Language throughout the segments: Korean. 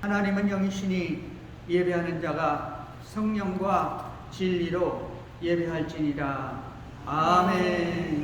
하나님은 영이시니 예배하는 자가 성령과 진리로 예배할지니라. 아멘.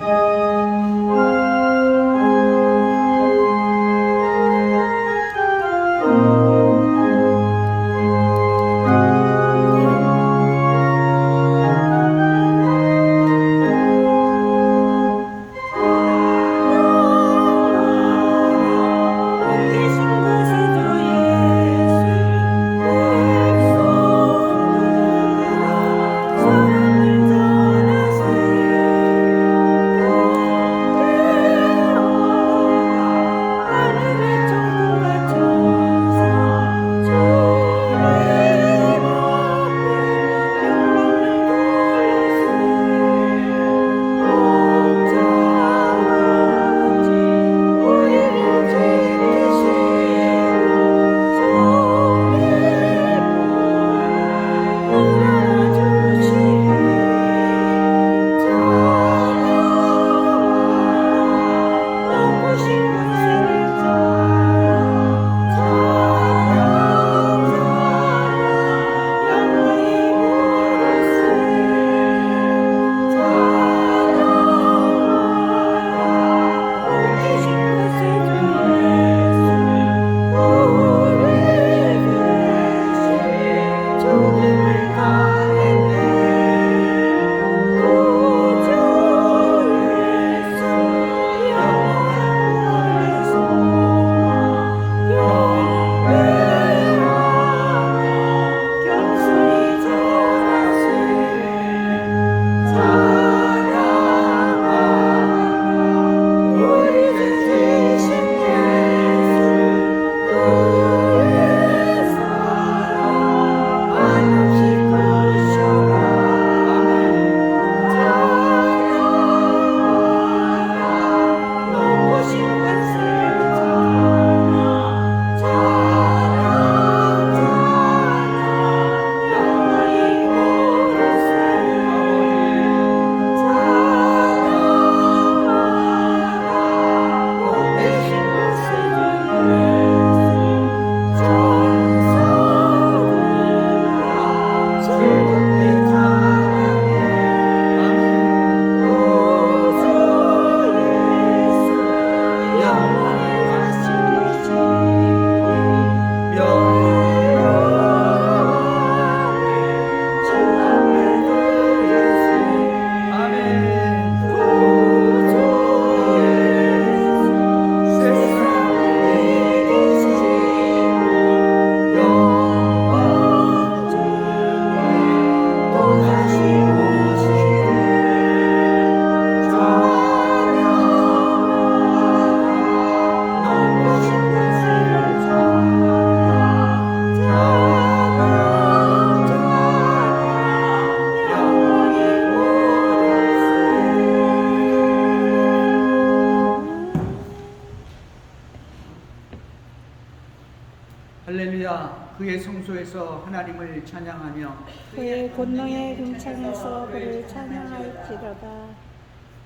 할렐루야. 그의 성소에서 하나님을 찬양하며 그의 권능의 궁창에서 그를 찬양할지로다.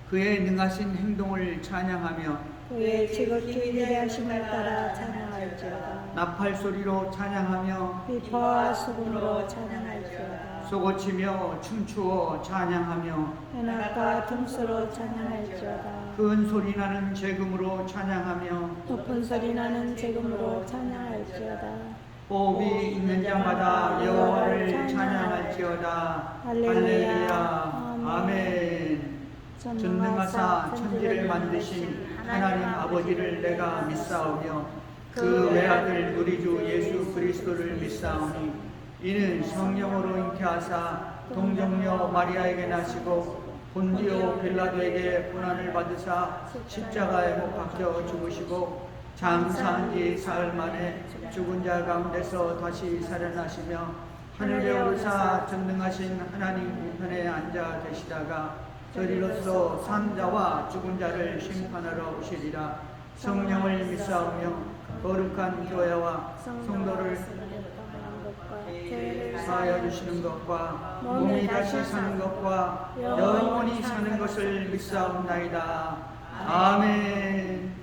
그의 능하신 행동을 찬양하며 그의 지극히 위대하심을 따라 찬양할지로다. 나팔 소리로 찬양하며 비파와 수금으로 찬양할지로다. 소고치며 춤추어 찬양하며 연합과 tum수로 찬양할지로다. 큰 소리 나는 재금으로 찬양하며 높은 소리 나는 재금으로 찬양할지로다. 호흡이 있는 자마다 여호와를 찬양할지어다. 할렐루야. 아멘. 전능하사 천지를 만드신 하나님 아버지를 내가 믿사오며 그 외아들 우리 주 예수 그리스도를 믿사오니 이는 성령으로 잉태하사 동정녀 마리아에게 나시고 본디오 빌라도에게 고난을 받으사 십자가에 못 박혀 죽으시고 장사한 지 사흘 만에 죽은 자 가운데서 다시 살아나시며 하늘에 오르사 전능하신 하나님 우편에 앉아 계시다가 저리로서 산 자와 죽은 자를 심판하러 오시리라. 성령을 믿사오며 거룩한 교회와 성도를 사하여 주시는 것과 몸이 다시 사는 것과 영원히 사는 것을 믿사옵나이다. 아멘.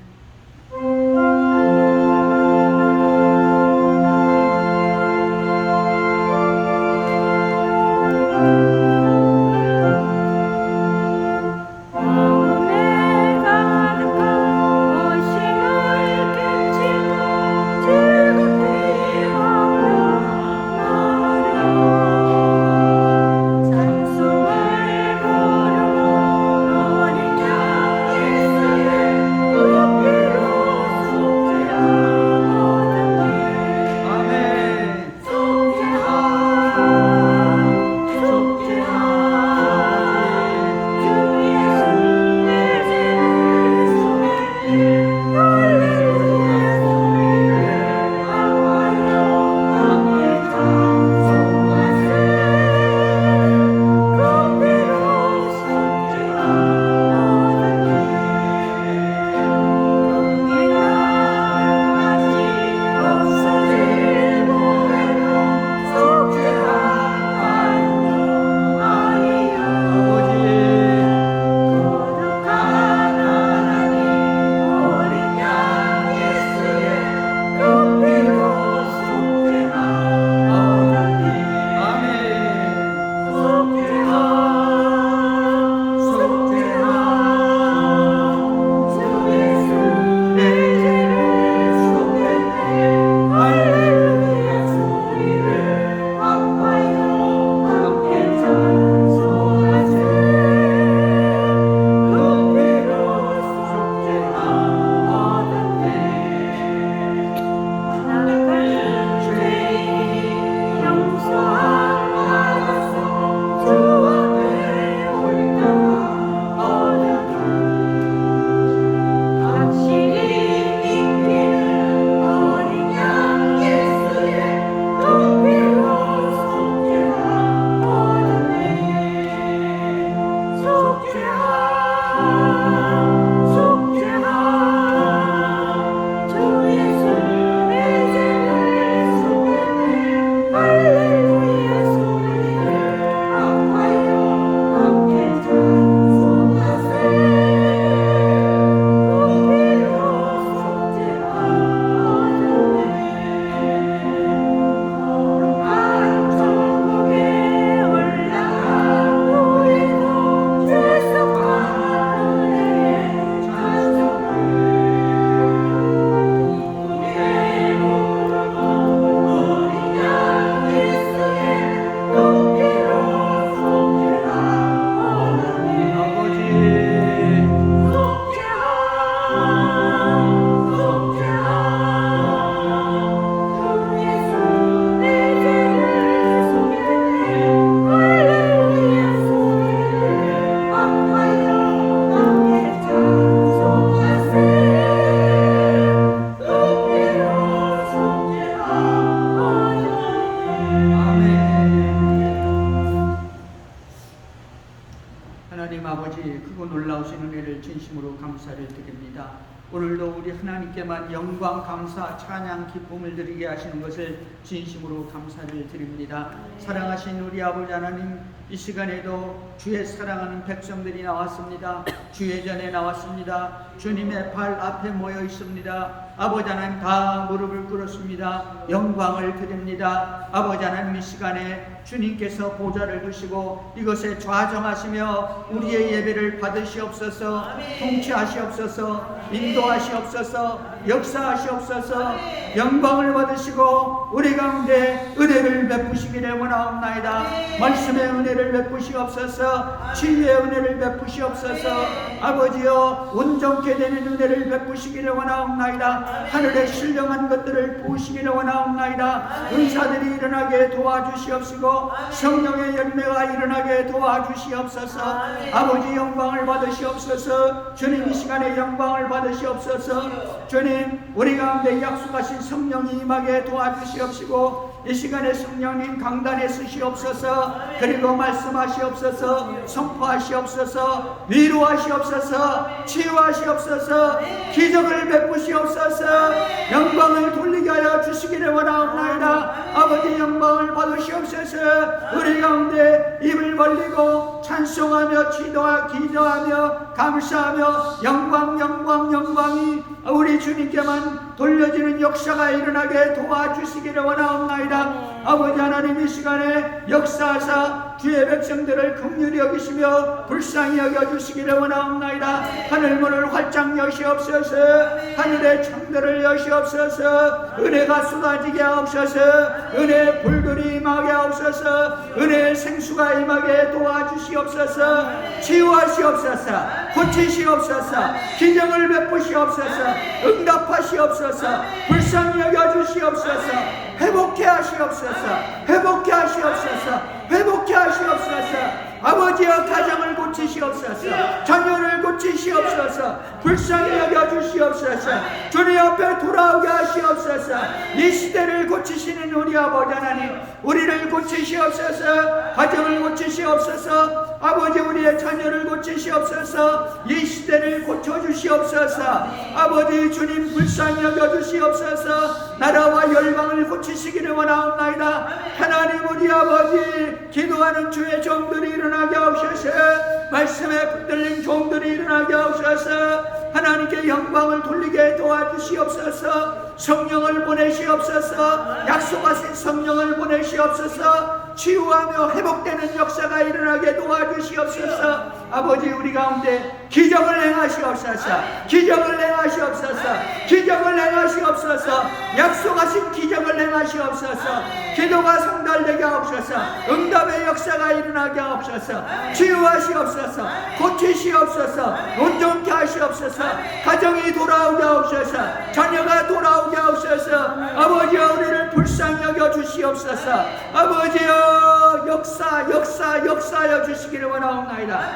놀라우신 은혜를 진심으로 감사를 드립니다. 오늘도 우리 하나님께만 영광, 감사, 찬양, 기쁨을 드리게 하시는 것을 진심으로 감사를 드립니다. 사랑하신 우리 아버지 하나님, 이 시간에도 주의 사랑하는 백성들이 나왔습니다. 주의 전에 나왔습니다. 주님의 발 앞에 모여 있습니다. 아버지 하나님, 다 무릎을 꿇었습니다. 영광을 드립니다. 아버지 하나님, 이 시간에 주님께서 보좌를 두시고 이것에 좌정하시며 우리의 예배를 받으시옵소서. 통치하시옵소서. 인도하시옵소서. 역사하시옵소서. 영광을 받으시고 우리 가운데 은혜를 베푸시기를 원하옵나이다. 말씀의 은혜를 베푸시옵소서. 치유의 은혜를 베푸시옵소서. 아버지여, 온전케 되는 은혜를 베푸시기를 원하옵나이다. 하늘의 신령한 것들을 부으시기를 원하옵나이다. 은사들이 일어나게 도와주시옵시고 성령의 열매가 일어나게 도와주시옵소서. 아버지, 영광을 받으시옵소서. 주님, 이 시간에 영광을 받으시옵소서. 주님, 우리 가운데 약속하신 성령이 임하게 도와주시옵시고 이 시간에 성령님 강단에 서시옵소서. 그리고 말씀하시옵소서. 선포하시옵소서. 위로하시옵소서. 치유하시옵소서. 기적을 베푸시옵소서. 영광을 돌리게 하여 주시기를 원하옵나이다. 아버지, 영광을 받으시옵소서. 우리 가운데 입을 벌리고 찬송하며 기도하며 감사하며 영광이 우리 주님께만 돌려지는 역사가 일어나게 도와주시기를 원하옵나이다. 아버지 하나님, 이 시간에 역사하사 주의 백성들을 긍휼히 여기시며 불쌍히 여겨주시기를 원하옵나이다. 하늘문을 활짝 여시옵소서. 하늘의 창들을 여시옵소서. 은혜가 쏟아지게 하옵소서. 은혜의 불들이 임하게 하옵소서. 은혜의 생수가 임하게 도와주시옵소서. 치유하시옵소서. 고치시옵소서. 기적을 베푸시옵소서. 응답하시옵소서. 불쌍히 여겨주시옵소서. 회복해 하시옵소서. 회복해 하시옵소서. 회복해 하시옵소서. 아버지여, 가정을 고치시옵소서. 자녀를 고치시옵소서. 불쌍히 여겨주시옵소서. 주님 앞에 돌아오게 하시옵소서. 이 시대를 고치시는 우리 아버지 하나님, 우리를 고치시옵소서. 가정을 고치시옵소서. 아버지, 우리의 자녀를 고치시옵소서. 이 시대를 고쳐주시옵소서. 아버지 주님, 불쌍히 여겨주시옵소서. 나라와 열방을 고치시기를 원하옵나이다. 하나님, 우리 아버지, 기도하는 주의 종들이 일어나게 하옵소서. 말씀에 붙들린 종들이 일어나게 하옵소서. 하나님께 영광을 돌리게 도와주시옵소서. 성령을 보내시옵소서. 약속하신 성령을 보내시옵소서. 치유하며 회복되는 역사가 일어나게 도와주시옵소서. 아버지, 우리 가운데 기적을 행하시옵소서. 기적을 행하시옵소서. 기적을 행하시옵소서. 약속하신 기적을 행하시옵소서. 기도가 상달되게 하옵소서. 응답의 역사가 일어나게 하옵소서. 치유하시옵소서. 고치시옵소서. 온전케 하시옵소서. 가정이 돌아오게 하옵소서. 자녀가 돌아오게 하옵소서. 아버지여, 우리를 불쌍히 여겨 주시옵소서. 아버지여, 역사하여 주시기를 원하옵나이다.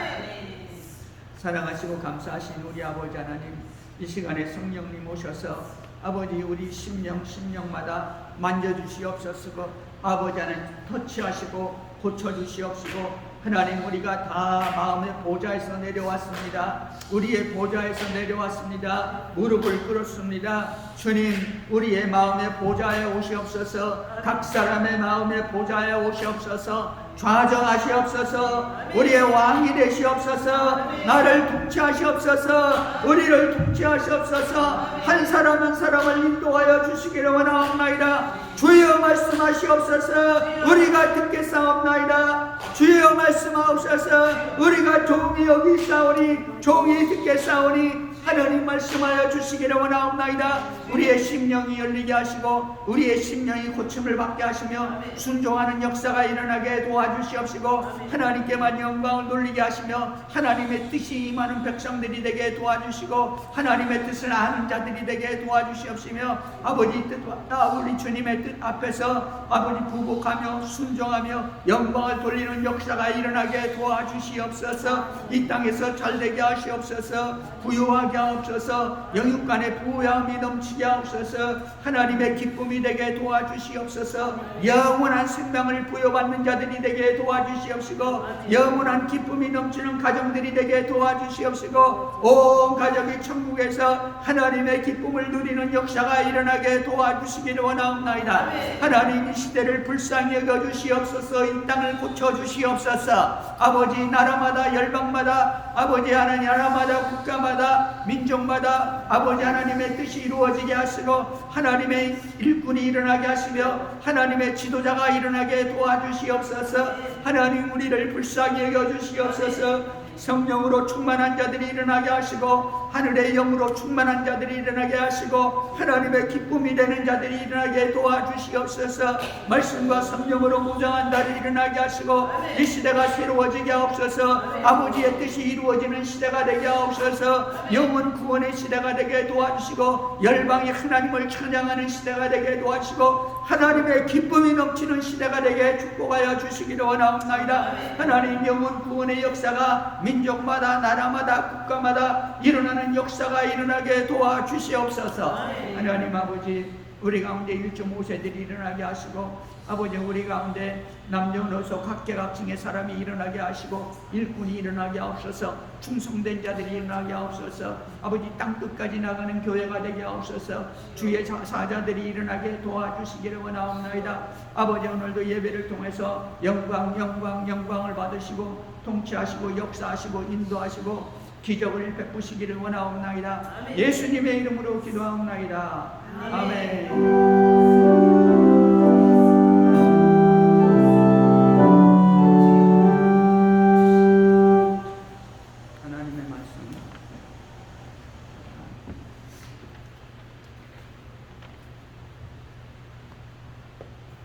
사랑하시고 감사하신 우리 아버지 하나님, 이 시간에 성령님 오셔서 아버지, 우리 심령마다 만져주시옵소서. 아버지 하나님, 터치하시고 고쳐주시옵시고, 하나님, 우리가 다 마음의 보좌에서 내려왔습니다. 우리의 보좌에서 내려왔습니다. 무릎을 꿇었습니다. 주님, 우리의 마음의 보좌에 오시옵소서. 각 사람의 마음의 보좌에 오시옵소서. 좌정하시옵소서. 우리의 왕이 되시옵소서. 나를 통치하시옵소서. 우리를 통치하시옵소서. 한 사람 한 사람을 인도하여 주시기를 원하옵나이다. 주여 말씀하시옵소서. 우리가 듣겠사옵나이다. 주여 말씀하옵소서. 우리가 종이 여기 있사오니 종이 듣겠사오니 하나님 말씀하여 주시기를 원하옵나이다. 우리의 심령이 열리게 하시고 우리의 심령이 고침을 받게 하시며 순종하는 역사가 일어나게 도와주시옵시고, 하나님께만 영광을 돌리게 하시며 하나님의 뜻이 임하는 백성들이 되게 도와주시고 하나님의 뜻을 아는 자들이 되게 도와주시옵시며, 아버지 뜻과 우리 주님의 뜻 앞에서 아버지 부복하며 순종하며 영광을 돌리는 역사가 일어나게 도와주시옵소서. 이 땅에서 잘되게 하시옵소서. 부유하게 하옵소서. 영육간의 부유함이 넘치게 하옵소서. 하나님의 기쁨이 되게 도와주시옵소서. 영원한 생명을 부여받는 자들이 되게 도와주시옵시고, 영원한 기쁨이 넘치는 가정들이 되게 도와주시옵시고, 온 가족이 천국에서 하나님의 기쁨을 누리는 역사가 일어나게 도와주시기를 원하옵나이다. 하나님, 이 시대를 불쌍히 여겨주시옵소서. 이 땅을 고쳐주시옵소서. 아버지, 나라마다 열방마다, 아버지 하나님, 나라마다 국가마다 민족마다 아버지 하나님의 뜻이 이루어지게 하시고, 하나님의 일꾼이 일어나게 하시며 하나님의 지도자가 일어나게 도와주시옵소서. 하나님, 우리를 불쌍히 여겨주시옵소서. 성령으로 충만한 자들이 일어나게 하시고, 하늘의 영으로 충만한 자들이 일어나게 하시고, 하나님의 기쁨이 되는 자들이 일어나게 도와주시옵소서. 말씀과 성령으로 무장한 자들이 일어나게 하시고, 이 시대가 새로워지게 하옵소서. 아버지의 뜻이 이루어지는 시대가 되게 하옵소서. 영혼 구원의 시대가 되게 도와주시고, 열방이 하나님을 찬양하는 시대가 되게 도와주시고, 하나님의 기쁨이 넘치는 시대가 되게 축복하여 주시기를 원하옵나이다. 하나님, 영혼 구원의 역사가 민족마다 나라마다 국가마다 일어나는 역사가 일어나게 도와주시옵소서. 하나님 아버지, 우리 가운데 1.5세들이 일어나게 하시고, 아버지 우리 가운데 남녀노소 각계각층의 사람이 일어나게 하시고, 일꾼이 일어나게 하옵소서. 충성된 자들이 일어나게 하옵소서. 아버지, 땅끝까지 나가는 교회가 되게 하옵소서. 주의 사자들이 일어나게 도와주시기를 원하옵나이다. 아버지, 오늘도 예배를 통해서 영광을 받으시고 통치하시고 역사하시고 인도하시고 기적을 베푸시기를 원하옵나이다. 예수님의 이름으로 기도하옵나이다. 아멘.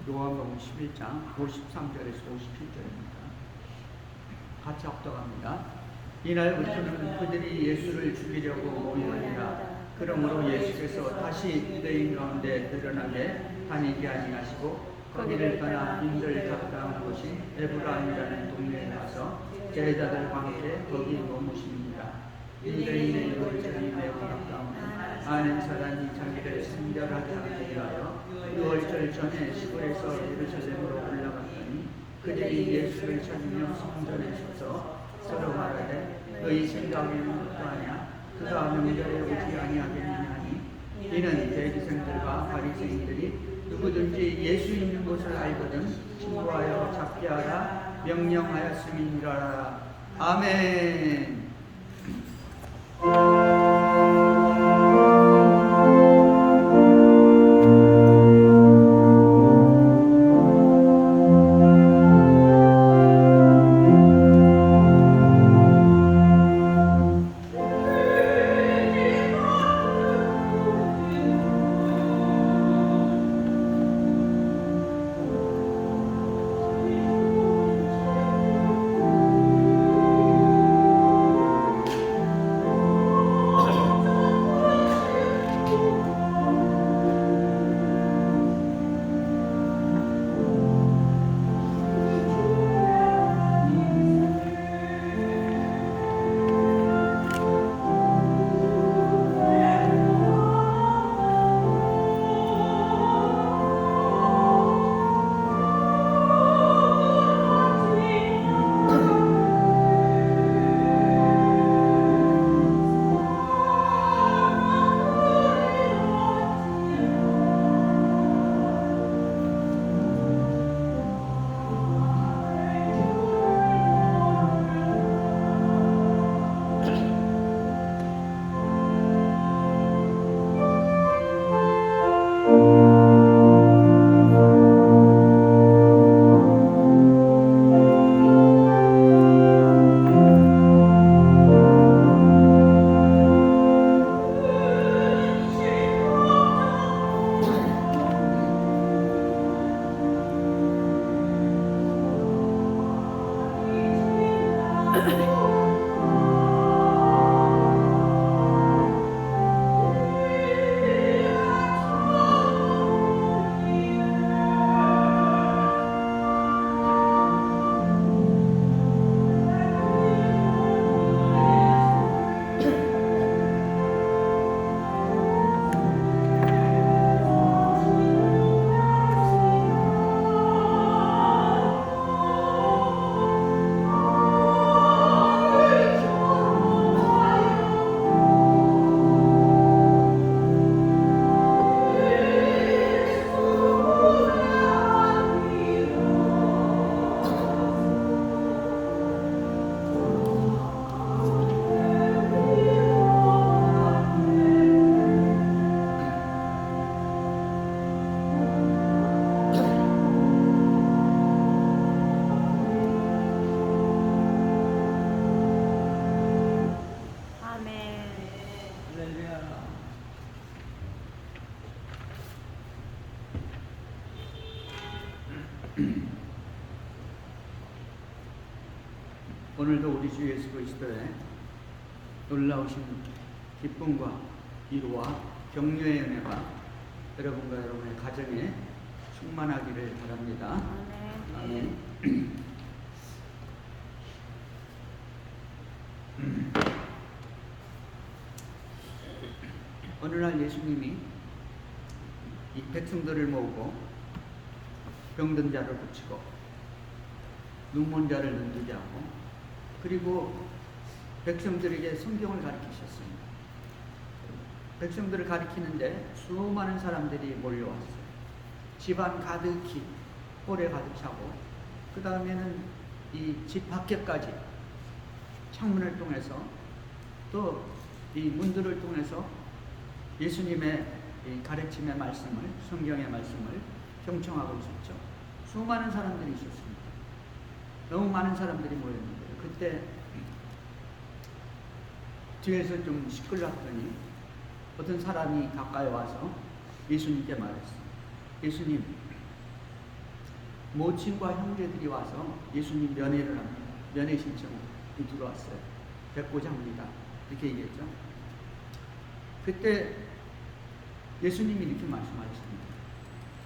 요한복음 11장 53절에서 57절입니다. 같이 합독합니다. 이날부터는 그들이 예수를 죽이려고 모이니라. 그러므로 예수께서 다시 유대인 가운데 드러나게 다니게 아니하시고, 거기를 떠나 인들 가까운 곳인 에브라임이라는 동네에 가서 제자들과 함께 거기 머무십니다. 유대인의 유월절이 매우 가까우니 아는 사람이 자기를 순결하게 하기 위하여 유월절 전에 시골에서 예루살렘으로 올라갔더니, 그들이 예수를 찾으며 성전에 서서 서로 말하되, 너희 생각에는 어떠하냐? 그가 명절에 오지 아니하겠느냐 하니, 이는 대제사장들과 바리새인들이 누구든지 예수 있는 곳을 알거든 신고하여 잡게 하라 명령하였음이니라. 아멘. 오늘도 우리 주 예수 그리스도의 놀라우신 기쁨과 위로와 격려의 은혜가 여러분과 여러분의 가정에 충만하기를 바랍니다. 아멘. 어느 날 예수님이 이 백성들을 모으고 병든 자를 고치고 눈먼 자를 눈뜨게 하고 그리고 백성들에게 성경을 가르치셨습니다. 백성들을 가르치는데 수많은 사람들이 몰려왔어요. 집안 가득히 홀에 가득 차고 그 다음에는 이 집 밖에까지 창문을 통해서 또 이 문들을 통해서 예수님의 이 가르침의 말씀을, 성경의 말씀을 경청하고 있었죠. 수많은 사람들이 있었습니다. 너무 많은 사람들이 모였는데 그때 뒤에서 좀 시끌렸더니 어떤 사람이 가까이 와서 예수님께 말했어요. 예수님, 모친과 형제들이 와서 예수님 면회를 합니다. 면회 신청이 들어왔어요. 뵙고자 합니다. 이렇게 얘기했죠. 그때 예수님이 이렇게 말씀하셨습니다.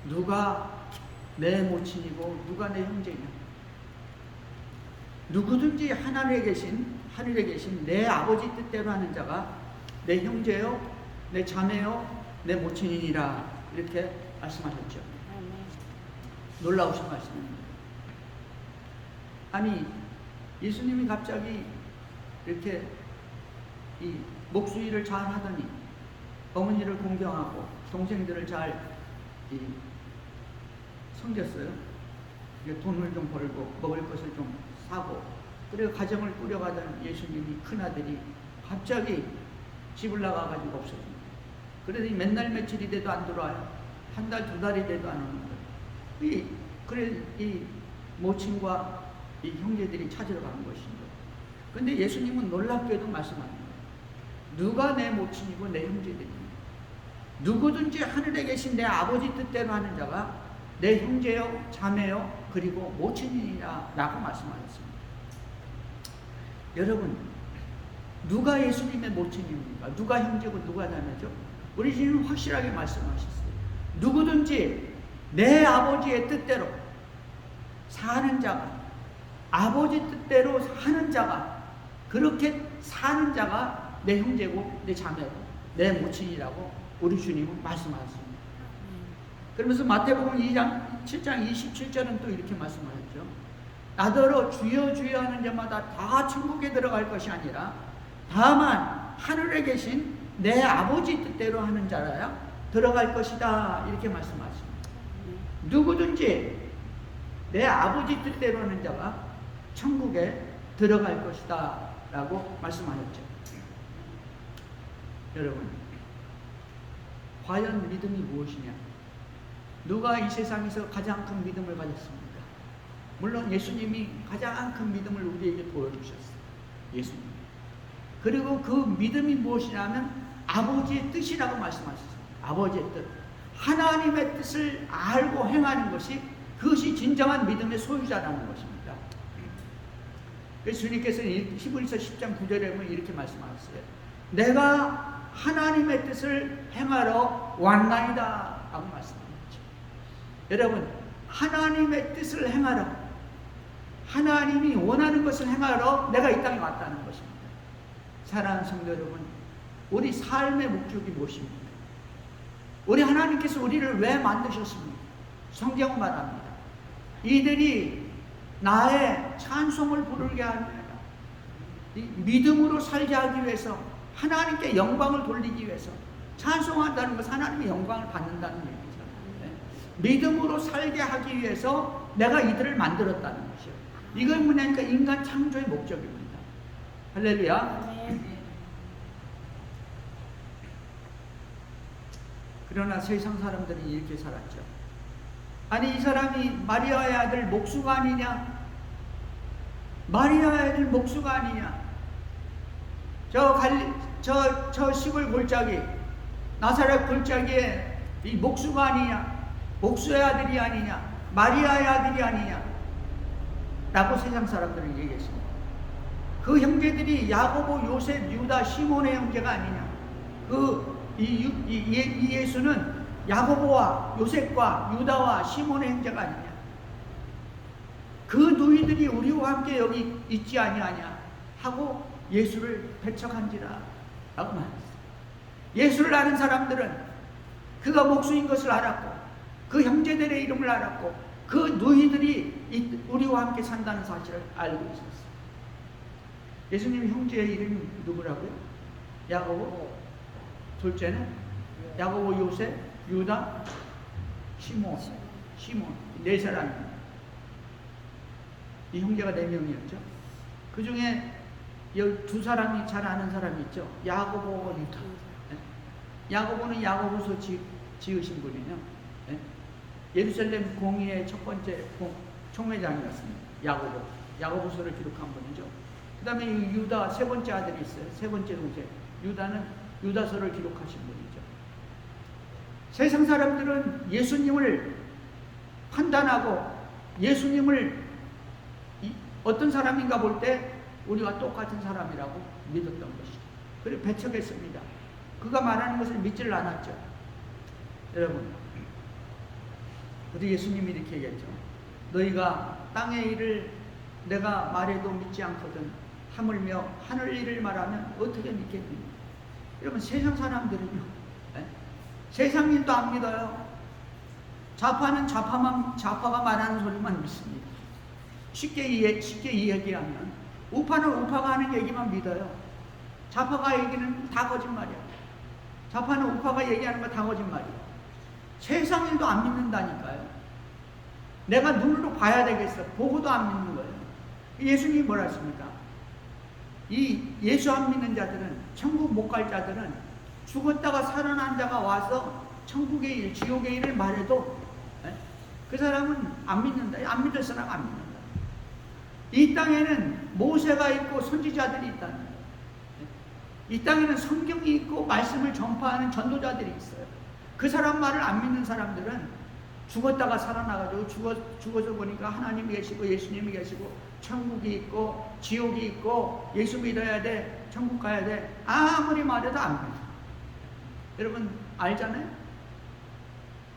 누가 내 모친이고 누가 내 형제냐? 누구든지 하늘에 계신 내 아버지 뜻대로 하는 자가 내 형제요, 내 자매요, 내 모친이니라 이렇게 말씀하셨죠. 놀라우신 말씀입니다. 아니 예수님이 갑자기 이렇게 이 목수일을 잘 하더니 어머니를 공경하고 동생들을 잘 섬겼어요. 돈을 좀 벌고 먹을 것을 좀 사고 그리고 가정을 꾸려가던 예수님이 큰아들이 갑자기 집을 나가가지고 없어집니다. 그러더니 맨날 며칠이 돼도 안 들어와요. 한 달, 두 달이 돼도 안 오는 거예요. 그래 이 모친과 이 형제들이 찾으러 가는 것입니다. 그런데 예수님은 놀랍게도 말씀합니다. 누가 내 모친이고 내 형제들이냐? 누구든지 하늘에 계신 내 아버지 뜻대로 하는 자가 내 형제요, 자매요, 그리고 모친이니라 라고 말씀하셨습니다. 여러분, 누가 예수님의 모친입니까? 누가 형제고 누가 자매죠? 우리 주님은 확실하게 말씀하셨어요. 누구든지 내 아버지의 뜻대로 사는 자가, 아버지 뜻대로 사는 자가, 그렇게 사는 자가 내 형제고 내 자매고 내 모친이라고 우리 주님은 말씀하셨습니다. 그러면서 마태복음 2장 7장 27절은 또 이렇게 말씀하셨죠. 나더러 주여 주여 하는 자마다 다 천국에 들어갈 것이 아니라 다만 하늘에 계신 내 아버지 뜻대로 하는 자라야 들어갈 것이다 이렇게 말씀하십니다. 누구든지 내 아버지 뜻대로 하는 자가 천국에 들어갈 것이다 라고 말씀하셨죠. 여러분, 과연 믿음이 무엇이냐? 누가 이 세상에서 가장 큰 믿음을 가졌습니까? 물론 예수님이 가장 큰 믿음을 우리에게 보여주셨어요. 예수님. 그리고 그 믿음이 무엇이냐면 아버지의 뜻이라고 말씀하셨어요. 아버지의 뜻. 하나님의 뜻을 알고 행하는 것이 그것이 진정한 믿음의 소유자라는 것입니다. 그래서 주님께서 히브리서 10장 9절에 보면 이렇게 말씀하셨어요. 내가 하나님의 뜻을 행하러 왔나이다 라고 말씀하셨죠. 여러분, 하나님의 뜻을 행하러, 하나님이 원하는 것을 행하러 내가 이 땅에 왔다는 것입니다. 사랑하는 성도 여러분, 우리 삶의 목적이 무엇입니까? 우리 하나님께서 우리를 왜 만드셨습니까? 성경은 말합니다. 이들이 나의 찬송을 부르게 하느라 믿음으로 살게 하기 위해서, 하나님께 영광을 돌리기 위해서, 찬송한다는 것은 하나님의 영광을 받는다는 얘기잖아요. 믿음으로 살게 하기 위해서 내가 이들을 만들었다는 것이요. 이건 뭐냐니까 인간 창조의 목적입니다. 할렐루야. 그러나 세상 사람들이 이렇게 살았죠. 아니, 이 사람이 마리아의 아들 목수가 아니냐? 마리아의 아들 목수가 아니냐? 저 시골 골짜기, 나사렛 골짜기에 이 목수가 아니냐? 목수의 아들이 아니냐? 마리아의 아들이 아니냐 라고 세상 사람들은 얘기했습니다. 그 형제들이 야고보, 요셉, 유다, 시몬의 형제가 아니냐. 이 예수는 야고보와 요셉과 유다와 시몬의 형제가 아니냐. 그 누이들이 우리와 함께 여기 있지 아니하냐 하고 예수를 배척한지라 라고 말했어요. 예수를 아는 사람들은 그가 목수인 것을 알았고 그 형제들의 이름을 알았고 그 누이들이 우리와 함께 산다는 사실을 알고 있었어요. 예수님 형제의 이름이 누구라고요? 야고보, 둘째는 야고보, 요셉, 유다, 시몬 네 사람입니다. 이 형제가 4명이었죠. 그 중에 두 사람이 잘 아는 사람이 있죠. 야고보와 유다. 야고보는 야고보서 지으신 분이요. 예루살렘 공의의 첫 번째 총회장이었습니다. 야고보서를 기록한 분이죠. 그 다음에 유다 세 번째 아들이 있어요. 세 번째 동생. 유다는 유다서를 기록하신 분이죠. 세상 사람들은 예수님을 판단하고 예수님을 어떤 사람인가 볼 때 우리와 똑같은 사람이라고 믿었던 것이죠. 그리고 배척했습니다. 그가 말하는 것을 믿지를 않았죠. 여러분, 우리 예수님이 이렇게 얘기했죠. 너희가 땅의 일을 내가 말해도 믿지 않거든 하물며 하늘 일을 말하면 어떻게 믿겠니? 여러분, 세상 사람들은요, 세상 일도 안 믿어요. 좌파는 좌파가 말하는 소리만 믿습니다. 쉽게 이야기하면 우파는 우파가 하는 얘기만 믿어요. 좌파가 얘기는 다 거짓말이야. 좌파는 우파가 얘기하는 거 다 거짓말이야. 세상 일도 안 믿는다니까요. 내가 눈으로 봐야 되겠어. 보고도 안 믿는 거예요. 예수님이 뭐라 했습니까? 이 예수 안 믿는 자들은, 천국 못 갈 자들은 죽었다가 살아난 자가 와서 천국의 일, 지옥의 일을 말해도 그 사람은 안 믿는다. 안 믿을 사람 안 믿는다. 이 땅에는 모세가 있고 선지자들이 있다. 이 땅에는 성경이 있고 말씀을 전파하는 전도자들이 있어요. 그 사람 말을 안 믿는 사람들은 죽었다가 살아나가지고 죽어서 보니까 하나님이 계시고 예수님이 계시고 천국이 있고 지옥이 있고 예수 믿어야 돼, 천국 가야 돼, 아무리 말해도 안 믿어. 여러분 알잖아요?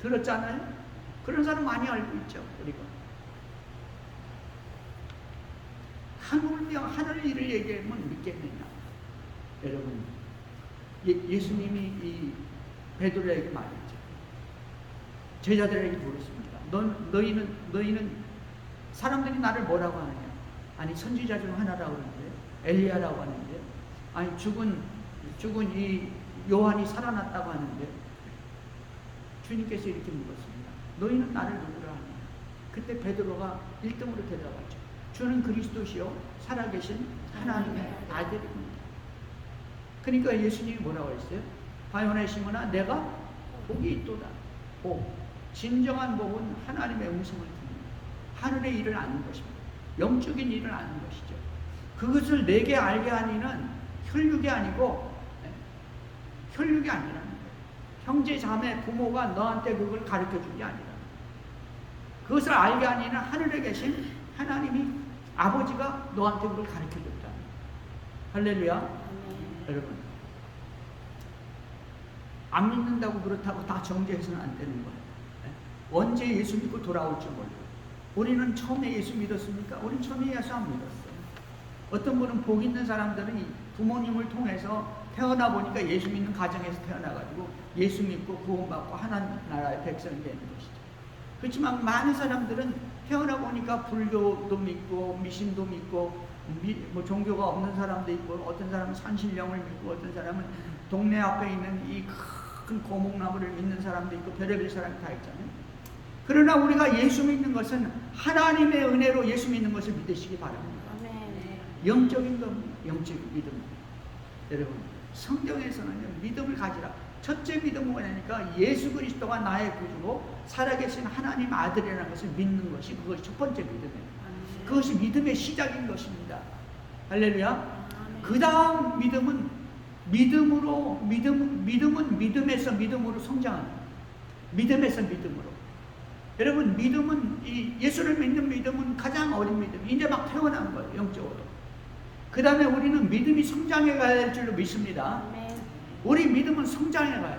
들었잖아요? 그런 사람 많이 알고 있죠. 우리가 하늘 일을 얘기하면 믿겠느냐? 여러분, 예수님이 이 베드로에게 말했죠. 제자들에게 물었습니다. 너희는 사람들이 나를 뭐라고 하느냐? 아니 선지자 중 하나라고 하는데, 엘리야라고 하는데, 아니 죽은 이 요한이 살아났다고 하는데, 주님께서 이렇게 물었습니다. 너희는 나를 누구라 하느냐? 그때 베드로가 1등으로 대답하죠. 주는 그리스도시요 살아계신 하나님의 아들입니다. 그러니까 예수님이 뭐라고 했어요? 바요나의 시몬아, 내가 복이 있도다. 복, 진정한 복은 하나님의 음성을 듣는, 하늘의 일을 아는 것입니다. 영적인 일을 아는 것이죠. 그것을 내게 알게 하니는 혈육이 아니고, 혈육이 아니라는 거예요. 형제, 자매, 부모가 너한테 그걸 가르쳐준 게 아니라, 그것을 알게 하니는 하늘에 계신 하나님이, 아버지가 너한테 그걸 가르쳐줬다. 할렐루야. 여러분, 안 믿는다고 그렇다고 다 정죄해서는 안 되는 거예요. 언제 예수 믿고 돌아올지 몰라요. 우리는 처음에 예수 믿었습니까? 우리는 처음에 예수 안 믿었어요. 어떤 분은 복 있는 사람들은 부모님을 통해서 태어나 보니까 예수 믿는 가정에서 태어나가지고 예수 믿고 구원받고 하나님 나라의 백성이 되는 것이죠. 그렇지만 많은 사람들은 태어나 보니까 불교도 믿고 미신도 믿고 뭐 종교가 없는 사람도 있고, 어떤 사람은 산신령을 믿고, 어떤 사람은 동네 앞에 있는 이 큰 고목나무를 믿는 사람도 있고, 별의별 사람이 다 있잖아요. 그러나 우리가 예수 믿는 것은 하나님의 은혜로 예수 믿는 것을 믿으시기 바랍니다. 영적인 겁니다. 영적인 믿음. 여러분, 성경에서는요, 믿음을 가지라. 첫째 믿음은 뭐냐니까 예수 그리스도가 나의 구주고 살아계신 하나님 아들이라는 것을 믿는 것이, 그것이 첫 번째 믿음이에요. 그것이 믿음의 시작인 것입니다. 할렐루야. 그 다음 믿음은 믿음은 믿음에서 믿음으로 성장합니다. 믿음에서 믿음으로. 여러분, 믿음은, 이 예수를 믿는 믿음은 가장 어린 믿음. 이제 막 태어난 거예요, 영적으로. 그 다음에 우리는 믿음이 성장해 가야 될 줄로 믿습니다. 아멘. 우리 믿음은 성장해 가요.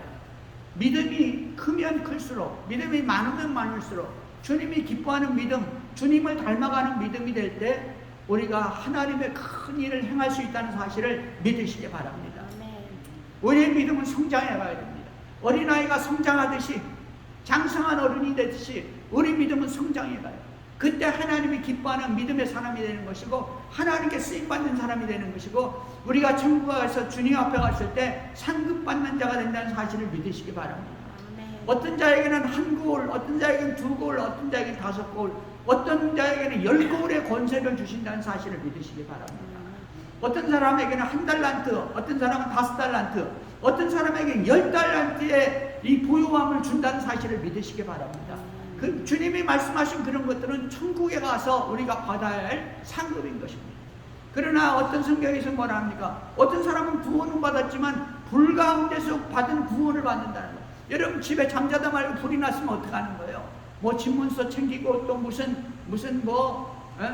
믿음이 크면 클수록, 믿음이 많으면 많을수록, 주님이 기뻐하는 믿음, 주님을 닮아가는 믿음이 될 때 우리가 하나님의 큰 일을 행할 수 있다는 사실을 믿으시기 바랍니다. 아멘. 우리의 믿음은 성장해 가야 됩니다. 어린아이가 성장하듯이, 장성한 어른이 되듯이 우리 믿음은 성장해 가요. 그때 하나님이 기뻐하는 믿음의 사람이 되는 것이고, 하나님께 쓰임받는 사람이 되는 것이고, 우리가 천국에 가서 주님 앞에 갔을 때 상급받는 자가 된다는 사실을 믿으시기 바랍니다. 아멘. 어떤 자에게는 한 고울, 어떤 자에게는 두 고울, 어떤 자에게는 다섯 고울, 어떤 자에게는 10고울의 권세를 주신다는 사실을 믿으시기 바랍니다. 어떤 사람에게는 1달란트, 어떤 사람은 5달란트, 어떤 사람에게는 10달란트의 이 부유함을 준다는 사실을 믿으시기 바랍니다. 그 주님이 말씀하신 그런 것들은 천국에 가서 우리가 받아야 할 상급인 것입니다. 그러나 어떤 성경에서 뭐라 합니까? 어떤 사람은 구원은 받았지만 불 가운데서 받은 구원을 받는다는 거예요. 여러분, 집에 잠자다 말고 불이 났으면 어떻게 하는 거예요? 뭐 집문서 챙기고, 또 무슨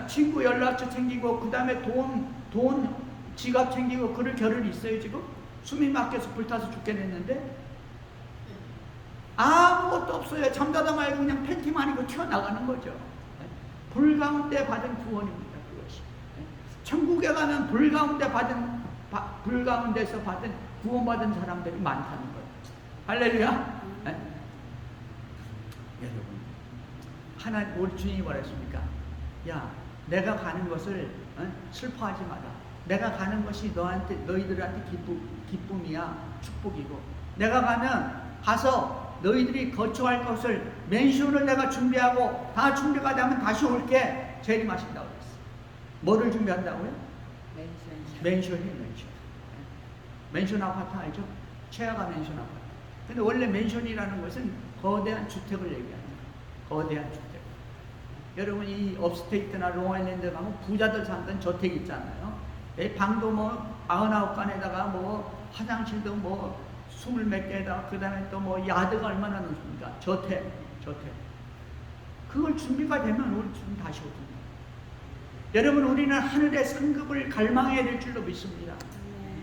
친구 연락처 챙기고, 그 다음에 돈 지갑 챙기고, 그럴 겨를이 있어요. 지금 숨이 막혀서 불타서 죽겠는데 아무것도 없어요. 잠자다 말고 그냥 팬티만 입고 튀어나가는 거죠. 불 가운데 받은 구원입니다. 그것이. 천국에 가면 불 가운데서 받은 구원받은 사람들이 많다는 거예요. 할렐루야. 여러분, 우리 주님이 뭐랬습니까? 야, 내가 가는 것을 슬퍼하지 마라. 내가 가는 것이 너희들한테 기쁨이야, 축복이고, 내가 가서 너희들이 거처할 것을, 맨션을 내가 준비하고 다 준비가 되면 다시 올게 재림하신다고 그랬어. 뭐를 준비한다고요? 맨션이에요, 맨션. 맨션 아파트 알죠? 최하가 맨션 아파트. 근데 원래 맨션이라는 것은 거대한 주택을 얘기하는 거예요. 거대한 주택. 여러분, 이 업스테이트나 롱아일랜드 가면 부자들 살던 저택 있잖아요. 방도 뭐 99간에다가 뭐 화장실도 뭐 20몇 개에다가, 그 다음에 또 뭐 야드가 얼마나 넓습니까? 저택. 그걸 준비가 되면 우리 지금 다시 오거든요. 여러분, 우리는 하늘의 상급을 갈망해야 될 줄로 믿습니다.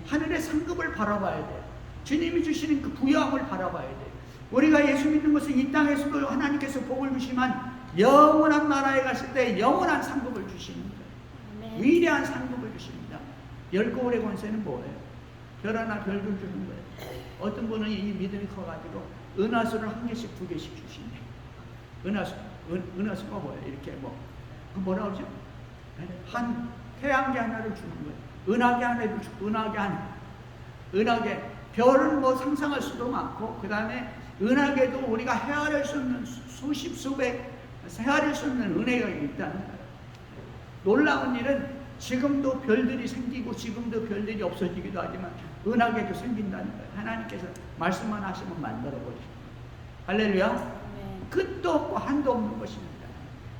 하늘의 상급을 바라봐야 돼요. 주님이 주시는 그 부여함을 바라봐야 돼요. 우리가 예수 믿는 것은 이 땅에서도 하나님께서 복을 주시만 영원한 나라에 갔을 때 영원한 상급을 주십니다. 위대한 상급을 주십니다. 10고울의 권세는 뭐예요? 별 하나 별을 주는 거예요. 어떤 분은 이 믿음이 커가지고 은하수를 1개씩 2개씩 주시네. 은하수가 뭐예요? 이렇게 뭐라 그러죠? 한 태양계 하나를 주는 거예요. 은하계 하나를 주고, 은하계 별은 뭐 상상할 수도 많고, 그 다음에 은하계도 우리가 헤아릴 수 없는 수십 수백 헤아릴 수 없는 은혜가 있다는 거예요. 놀라운 일은 지금도 별들이 생기고 지금도 별들이 없어지기도 하지만 은하계도 생긴다는 거예요. 하나님께서 말씀만 하시면 만들어버리십니다. 할렐루야. 끝도 없고 한도 없는 것입니다.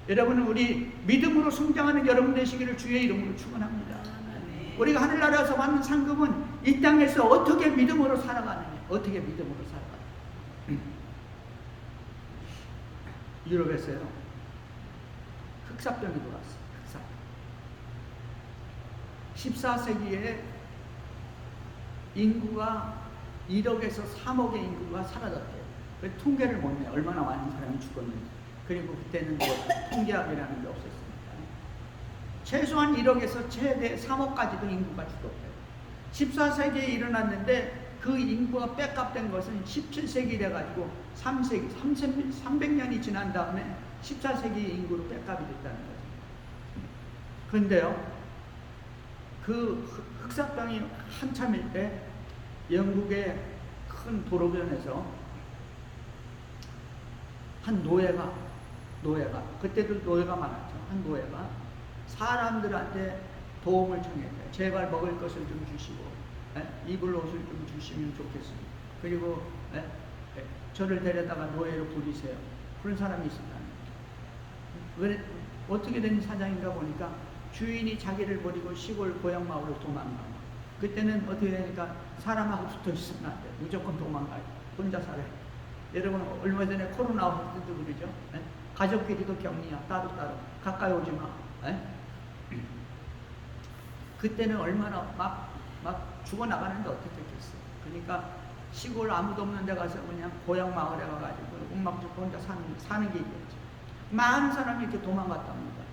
여러분은 우리 믿음으로 성장하는 여러분 되시기를 주의 이름으로 축원합니다. 우리가 하늘나라에서 받는 상급은 이 땅에서 어떻게 믿음으로 살아가느냐, 어떻게 믿음으로 살아가느냐. 유럽에서요, 흑사병이 돌았어요. 흑사병. 14세기에 인구가 1억에서 3억의 인구가 사라졌대요. 그 통계를 못 내요. 얼마나 많은 사람이 죽었는지. 그리고 그때는 뭐 통계학이라는 게 없었습니다. 최소한 1억에서 최대 3억까지도 인구가 죽었대요. 14세기에 일어났는데 그 인구가 백업된 것은 17세기 돼가지고 300년이 지난 다음에 14세기 인구로 백업이 됐다는 거죠. 그런데요, 그 흑사병이 한참일 때 영국의 큰 도로변에서 한 노예가 그때도 노예가 많았죠. 한 노예가 사람들한테 도움을 청했대요. 제발 먹을 것을 좀 주시고 입을 옷을 좀 주시면 좋겠습니다. 그리고 저를 데려다가 노예로 부리세요. 그런 사람이 있었다는 거예요. 어떻게 된 사장인가 보니까 주인이 자기를 버리고 시골 고향 마을로 도망가요. 그때는 어떻게 되니까 사람하고 붙어 있으면 안 돼. 무조건 도망가요. 혼자 살아요. 여러분, 얼마 전에 코로나 올 때도 그러죠. 가족끼리도 격리야. 따로따로 가까이 오지 마. 에? 그때는 얼마나 막 죽어나가는데 어떻겠어. 그러니까 시골 아무도 없는 데 가서 그냥 고향 마을에 가가지고 음악 듣고 혼자 사는 게 있겠지. 많은 사람이 이렇게 도망갔답니다.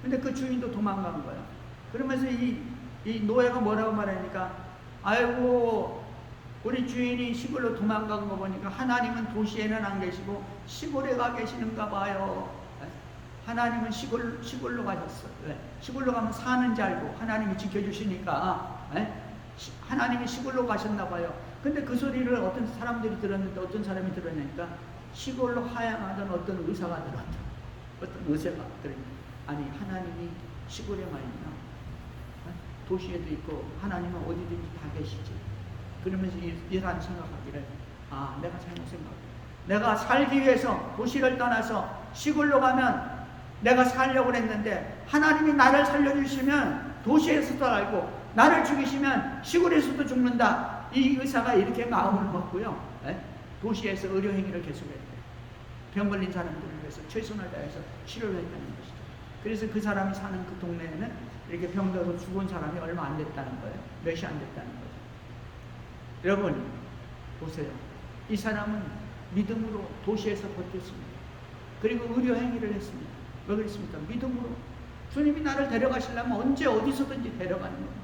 근데 그 주인도 도망간 거야. 그러면서 이 노예가 뭐라고 말하니까, 아이고 우리 주인이 시골로 도망간 거 보니까 하나님은 도시에는 안 계시고 시골에 가 계시는가 봐요. 하나님은 시골로 가셨어. 왜? 시골로 가면 사는지 알고 하나님이 지켜주시니까 하나님이 시골로 가셨나 봐요. 근데 그 소리를 어떤 사람들이 들었는데, 어떤 사람이 들었냐니까 시골로 하향하던 어떤 의사가 들었다. 어떤 의사가 들었냐. 아니 하나님이 시골에만 있나? 도시에도 있고 하나님은 어디든지 다 계시지. 그러면서 이 사람이 생각하기를, 아 내가 잘못 생각해. 내가 살기 위해서 도시를 떠나서 시골로 가면 내가 살려고 했는데 하나님이 나를 살려주시면 도시에서도 살고 나를 죽이시면 시골에서도 죽는다. 이 의사가 이렇게 마음을 먹고요, 도시에서 의료행위를 계속했대요. 병 걸린 사람들을 위해서 최선을 다해서 치료를 했다는 것이죠. 그래서 그 사람이 사는 그 동네에는 이렇게 병들어서 죽은 사람이 얼마 안 됐다는 거예요. 몇이 안 됐다는 거죠. 여러분 보세요. 이 사람은 믿음으로 도시에서 버텼습니다. 그리고 의료행위를 했습니다. 왜 그랬습니까? 믿음으로. 주님이 나를 데려가시려면 언제 어디서든지 데려가는 겁니다.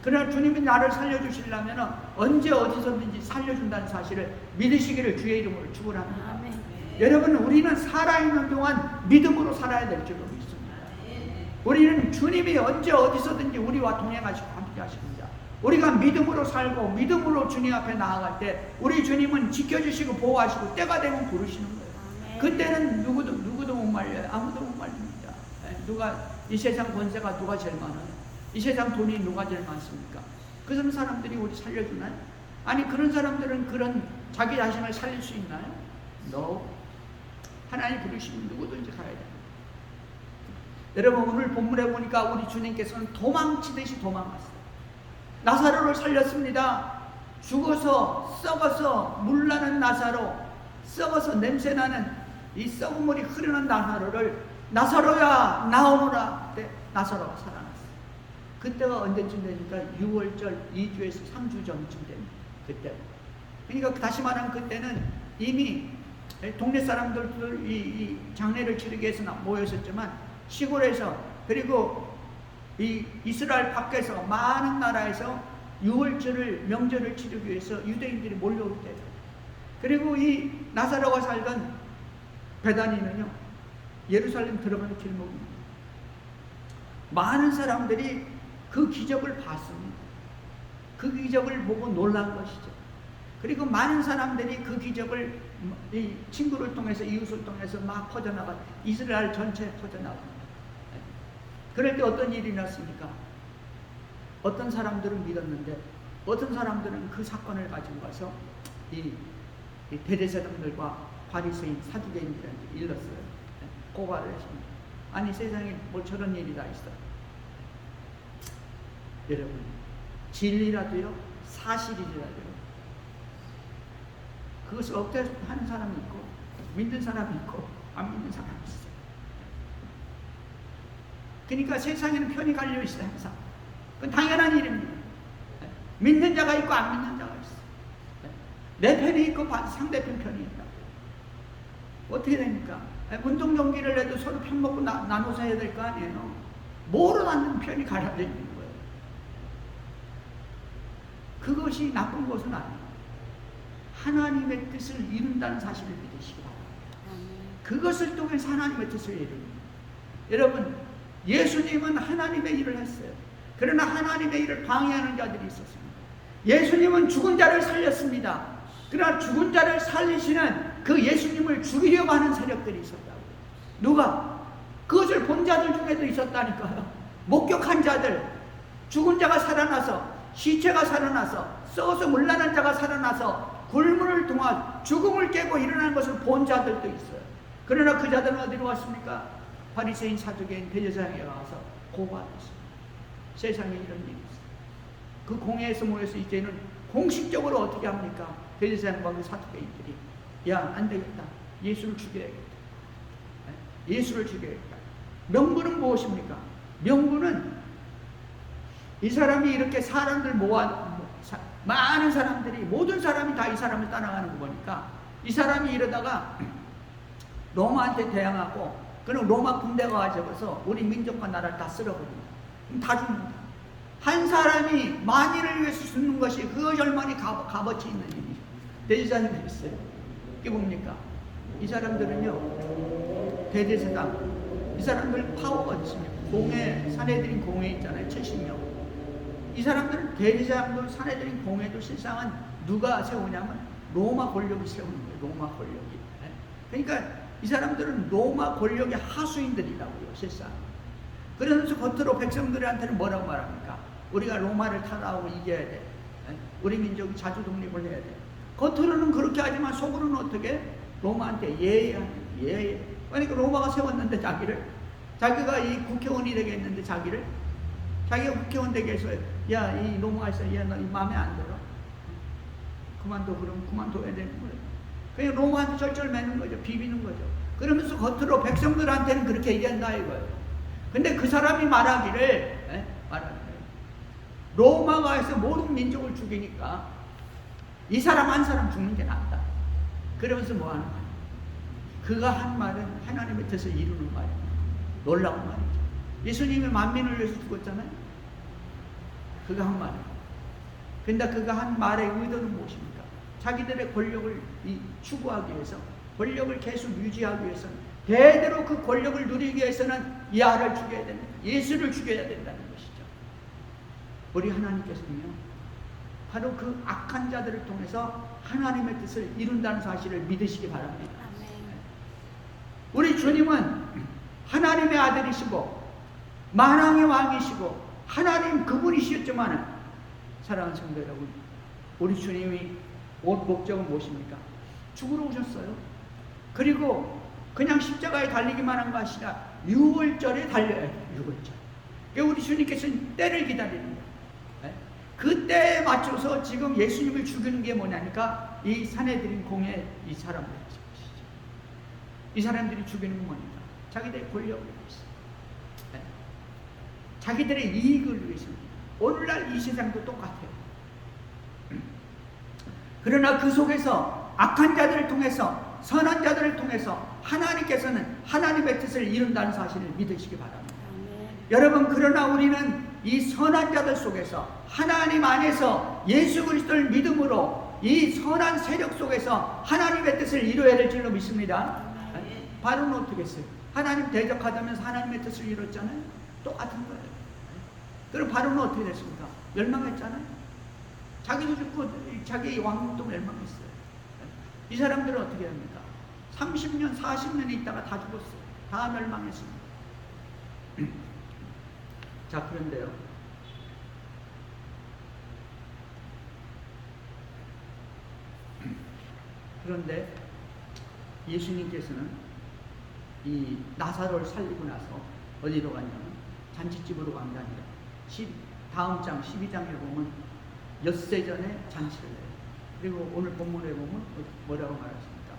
그러나 주님이 나를 살려주시려면 언제 어디서든지 살려준다는 사실을 믿으시기를 주의 이름으로 축원합니다. 아멘. 여러분 우리는 살아있는 동안 믿음으로 살아야 될 줄로 믿습니다. 우리는 주님이 언제 어디서든지 우리와 동행하시고 함께 하십니다. 우리가 믿음으로 살고 믿음으로 주님 앞에 나아갈 때 우리 주님은 지켜주시고 보호하시고 때가 되면 부르시는 거예요. 그때는 누구도 못 말려요. 아무도 못 말립니다. 누가 이 세상 권세가 누가 제일 많아요? 이 세상 돈이 누가 제일 많습니까? 그런 사람들이 우리 살려주나요? 아니 그런 사람들은 그런 자기 자신을 살릴 수 있나요? No. 하나님 부르시면 누구든지 가야 됩니다. 여러분 오늘 본문에 보니까 우리 주님께서는 도망치듯이 도망갔어요. 나사로를 살렸습니다. 죽어서 썩어서 물나는 나사로, 썩어서 냄새나는 이 썩은 물이 흐르는 나사로를 나사로야 나오너라. 그때 나사로가 살아났어요. 그때가 언제쯤 되니까 6월절 2주에서 3주 전쯤 됩니다. 그때. 그러니까 다시 말하면 그때는 이미 동네 사람들도 이 장례를 치르기 위해서 모였었지만 시골에서 그리고 이 이스라엘 밖에서 많은 나라에서 6월절을 명절을 치르기 위해서 유대인들이 몰려올 때예요. 그리고 이 나사로가 살던 베다니는요 예루살렘 들어가는 길목입니다. 많은 사람들이 그 기적을 봤습니다. 그 기적을 보고 놀란 것이죠. 그리고 많은 사람들이 그 기적을 이 친구를 통해서 이웃을 통해서 막 퍼져나가 이스라엘 전체에 퍼져나갑니다. 그럴 때 어떤 일이 났습니까? 어떤 사람들은 믿었는데 어떤 사람들은 그 사건을 가지고 가서 이 대제사장들과 바리새인 사두개인들한테 일렀어요. 고발을 했습니다. 아니 세상에 뭐 저런 일이 다 있어. 여러분 진리라도요 사실이라도요 그것을 억대하는 사람이 있고 믿는 사람이 있고 안 믿는 사람이 있어요. 그러니까 세상에는 편이 갈려 있어요. 항상 그건 당연한 일입니다. 믿는 자가 있고 안 믿는 자가 있어요. 내 편이 있고 상대편 편이 있다. 어떻게 됩니까? 운동 경기를 해도 서로 편 먹고 나눠서 해야 될 거 아니에요. 뭐로 나는 편이 갈라져 있는 거예요. 그것이 나쁜 것은 아니에요. 하나님의 뜻을 이룬다는 사실을 믿으시기 바랍니다. 그것을 통해서 하나님의 뜻을 이룹니다. 여러분 예수님은 하나님의 일을 했어요. 그러나 하나님의 일을 방해하는 자들이 있었습니다. 예수님은 죽은 자를 살렸습니다. 그러나 죽은 자를 살리시는 그 예수님을 죽이려고 하는 세력들이 있었다고. 누가? 그것을 본 자들 중에도 있었다니까요. 목격한 자들, 죽은 자가 살아나서, 시체가 살아나서, 썩어서 물나는 자가 살아나서 굴문을 통해 죽음을 깨고 일어나는 것을 본 자들도 있어요. 그러나 그 자들은 어디로 왔습니까? 바리새인, 사두개인, 대제사장에 가서 고발했어요. 세상에 이런 일이 있어요. 그 공회에서 모여서 이제는 공식적으로 어떻게 합니까? 대제사장과 그 사두개인들이 야, 안 되겠다. 예수를 죽여야겠다. 예수를 죽여야겠다. 명분은 무엇입니까? 명분은 이 사람이 이렇게 사람들 많은 사람들이, 모든 사람이 다 이 사람을 따라가는 거 보니까 이 사람이 이러다가 로마한테 대항하고, 그럼 로마 군대가 와서 우리 민족과 나라를 다 쓸어버립니다. 다 죽는다. 한 사람이 만인을 위해서 죽는 것이 그 얼마나 값어치 있는 일이죠. 대제사장이 그랬어요. 이게 뭡니까? 이 사람들은요, 대제사장, 이 사람들 파워가 있습니다. 공회, 사내들인 공회 있잖아요. 70명. 이 사람들은 대제사장도 사내들인 공회도 실상은 누가 세우냐면 로마 권력이 세우는 거예요. 로마 권력이. 그러니까 이 사람들은 로마 권력의 하수인들이라고요, 실상. 그러면서 겉으로 백성들한테는 뭐라고 말합니까? 우리가 로마를 타다하고 이겨야 돼. 우리 민족이 자주 독립을 해야 돼. 겉으로는 그렇게 하지만 속으로는 어떻게? 로마한테 예의. 그러니까 로마가 세웠는데 자기가 이 국회의원이 되겠는데 자기가 국회의원 되게 해서, 야, 이 로마에서 얘 너 마음에 안 들어? 그만둬. 그럼 그만둬야 되는 거예요. 그냥 로마한테 절절매는 거죠. 비비는 거죠. 그러면서 겉으로 백성들한테는 그렇게 얘기한다 이거예요. 근데 그 사람이 말하기를 로마가 해서 모든 민족을 죽이니까 이 사람 한 사람 죽는 게 낫다. 그러면서 뭐 하는 거예요? 그가 한 말은 하나님의 뜻을 이루는 말이에요. 놀라운 말이죠. 예수님이 만민을 위해서 죽었잖아요. 그가 한 말이에요. 근데 그가 한 말의 의도는 무엇입니까? 자기들의 권력을 추구하기 위해서, 권력을 계속 유지하기 위해서는, 대대로 그 권력을 누리기 위해서는 이 아를 죽여야 된다. 예수를 죽여야 된다는 것이죠. 우리 하나님께서는요, 바로 그 악한 자들을 통해서 하나님의 뜻을 이룬다는 사실을 믿으시기 바랍니다. 우리 주님은 하나님의 아들이시고 만왕의 왕이시고 하나님 그분이셨지만, 사랑하는 성도 여러분, 우리 주님이 온 목적은 무엇입니까? 죽으러 오셨어요. 그리고 그냥 십자가에 달리기만 한 것이 아니라 6월절에 달려야 돼요. 6월절. 그러니까 우리 주님께서는 때를 기다리는 거예요. 그 때에 맞춰서 지금 예수님을 죽이는 게 뭐냐니까 이 사내들인 공의 이 사람들이 것이죠. 이 사람들이 죽이는 건 뭐니까? 자기들의 권력을 위해서, 자기들의 이익을 위해서입니다. 오늘날 이 세상도 똑같아요. 그러나 그 속에서 악한 자들을 통해서, 선한 자들을 통해서 하나님께서는 하나님의 뜻을 이룬다는 사실을 믿으시기 바랍니다. 여러분, 그러나 우리는 이 선한 자들 속에서, 하나님 안에서 예수 그리스도를 믿음으로 이 선한 세력 속에서 하나님의 뜻을 이루어야 될 줄로 믿습니다. 바로는 어떻게 했어요? 하나님 대적하다면서 하나님의 뜻을 이뤘잖아요. 똑같은 거예요. 그럼 바로는 어떻게 됐습니까? 멸망했잖아요. 자기도 죽고 자기 왕국도 멸망했어요. 이 사람들은 어떻게 합니까? 30년, 40년 있다가 다 죽었어요. 다 멸망했습니다. 자, 그런데요, 그런데 예수님께서는 이 나사로를 살리고 나서 어디로 갔냐면 잔치집으로 간 게 아니라 다음 장 12장에 보면 엿새 전에 잔치를 해요. 그리고 오늘 본문에 보면 뭐라고 말했습니까?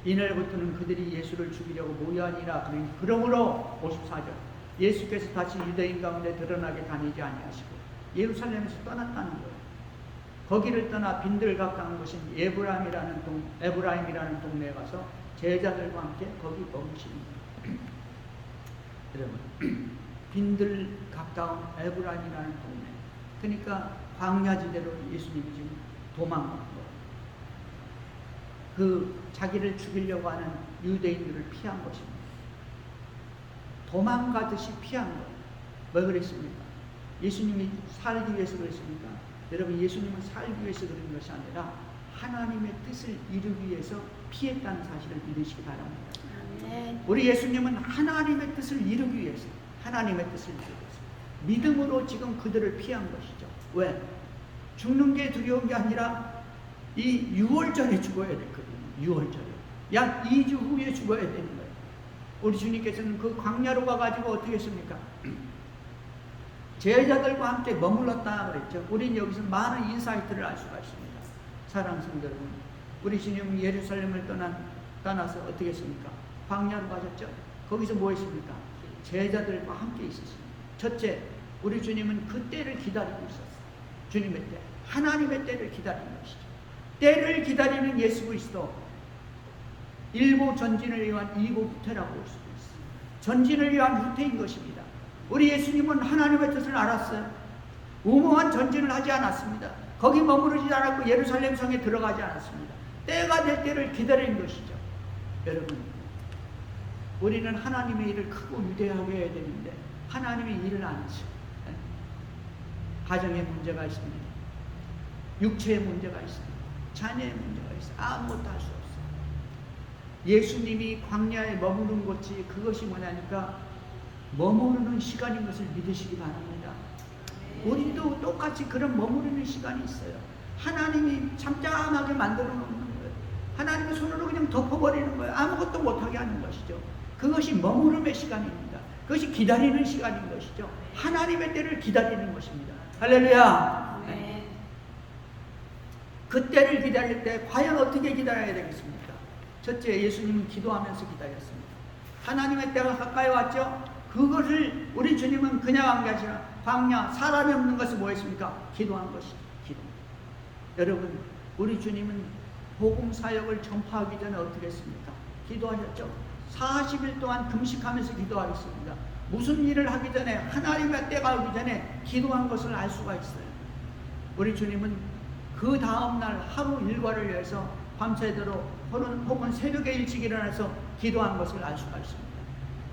이날부터는 그들이 예수를 죽이려고 모여하니라. 그러므로 54절, 예수께서 다시 유대인 가운데 드러나게 다니지 아니하시고 예루살렘에서 떠났다는 거예요. 거기를 떠나 빈들 가까운 곳인 에브라임이라는 동네에 가서 제자들과 함께 거기 머무십니다. 여러분, 빈들 가까운 에브라임이라는 동네, 그러니까 광야지대로 예수님이 지금 도망간 거예요. 그 자기를 죽이려고 하는 유대인들을 피한 것입니다. 도망가듯이 피한 거예요. 왜 그랬습니까? 예수님이 살기 위해서 그랬습니까? 여러분, 예수님은 살기 위해서 그런 것이 아니라 하나님의 뜻을 이루기 위해서 피했다는 사실을 믿으시기 바랍니다. 우리 예수님은 하나님의 뜻을 이루기 위해서, 하나님의 뜻을 이루기 위해서 믿음으로 지금 그들을 피한 것이죠. 왜? 죽는 게 두려운 게 아니라 이 6월절에 죽어야 됐거든요. 6월절에. 약 2주 후에 죽어야 되는 거예요. 우리 주님께서는 그 광야로 가가지고 어떻게 했습니까? 제자들과 함께 머물렀다 그랬죠. 우리는 여기서 많은 인사이트를 알 수가 있습니다. 사랑하는 성도 여러분, 우리 주님은 예루살렘을 떠나서 어떻게 했습니까? 광야로 가셨죠. 거기서 뭐 했습니까? 제자들과 함께 있었습니다. 첫째, 우리 주님은 그 때를 기다리고 있었어요. 주님의 때, 하나님의 때를 기다리는 것이죠. 때를 기다리는 예수 그리스도, 일부 전진을 위한 이부 후퇴라고 볼 수도 있어요. 전진을 위한 후퇴인 것입니다. 우리 예수님은 하나님의 뜻을 알았어요. 무모한 전진을 하지 않았습니다. 거기 머무르지 않았고 예루살렘 성에 들어가지 않았습니다. 때가 될 때를 기다리는 것이죠. 여러분, 우리는 하나님의 일을 크고 위대하게 해야 되는데 하나님의 일을 안 하죠. 가정에 문제가 있습니다. 육체의 문제가 있습니다. 자녀의 문제가 있어요. 아무것도 할 수 없어요. 예수님이 광야에 머무른 곳이 그것이 뭐냐니까 머무르는 시간인 것을 믿으시기 바랍니다. 우리도 똑같이 그런 머무르는 시간이 있어요. 하나님이 잠잠하게 만들어 놓는 거예요. 하나님의 손으로 그냥 덮어버리는 거예요. 아무것도 못하게 하는 것이죠. 그것이 머무름의 시간입니다. 그것이 기다리는 시간인 것이죠. 하나님의 때를 기다리는 것입니다. 할렐루야. 네. 그 때를 기다릴 때 과연 어떻게 기다려야 되겠습니까? 첫째, 예수님은 기도하면서 기다렸습니다. 하나님의 때가 가까이 왔죠. 그것을 우리 주님은 그냥 한 게 아니라 광야, 사람이 없는 것을 뭐 했습니까? 기도한 것이죠. 기도. 여러분, 우리 주님은 복음 사역을 전파하기 전에 어떻게 했습니까? 기도하셨죠. 40일 동안 금식하면서 기도하겠습니다. 무슨 일을 하기 전에, 하나님의 때가 오기 전에 기도한 것을 알 수가 있어요. 우리 주님은 그 다음날 하루 일과를 위해서 밤새도록 혹은 새벽에 일찍 일어나서 기도한 것을 알 수가 있습니다.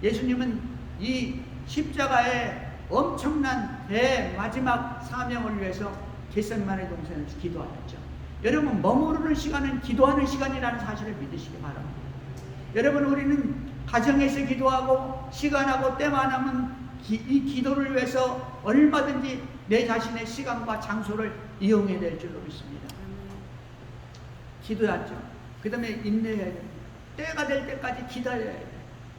예수님은 이 십자가의 엄청난 대마지막 사명을 위해서 겟세마네 동산에서 기도하셨죠. 여러분, 머무르는 시간은 기도하는 시간이라는 사실을 믿으시기 바랍니다. 여러분, 우리는 가정에서 기도하고 시간하고 때만 하면 이 기도를 위해서 얼마든지 내 자신의 시간과 장소를 이용해야 될 줄로 믿습니다. 기도하죠. 그 다음에 인내해야 됩니다. 때가 될 때까지 기다려야 돼요.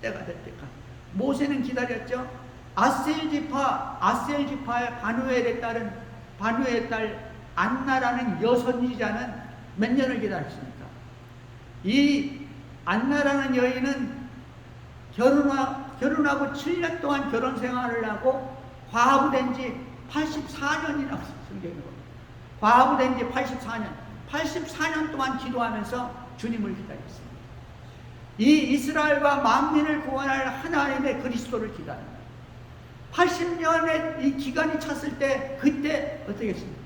때가 될 때까지. 모세는 기다렸죠. 아셀 지파의 바누엘의 딸 안나라는 여선지자는 몇 년을 기다렸습니까? 이 안나라는 여인은 결혼하고 7년 동안 결혼 생활을 하고 과부된 지 84년이라고 성경에 나옵니다. 과부된 지 84년 동안 기도하면서 주님을 기다렸습니다. 이 이스라엘과 만민을 구원할 하나님의 그리스도를 기다립니다. 80년의 이 기간이 찼을 때 그때 어떻게 했습니까?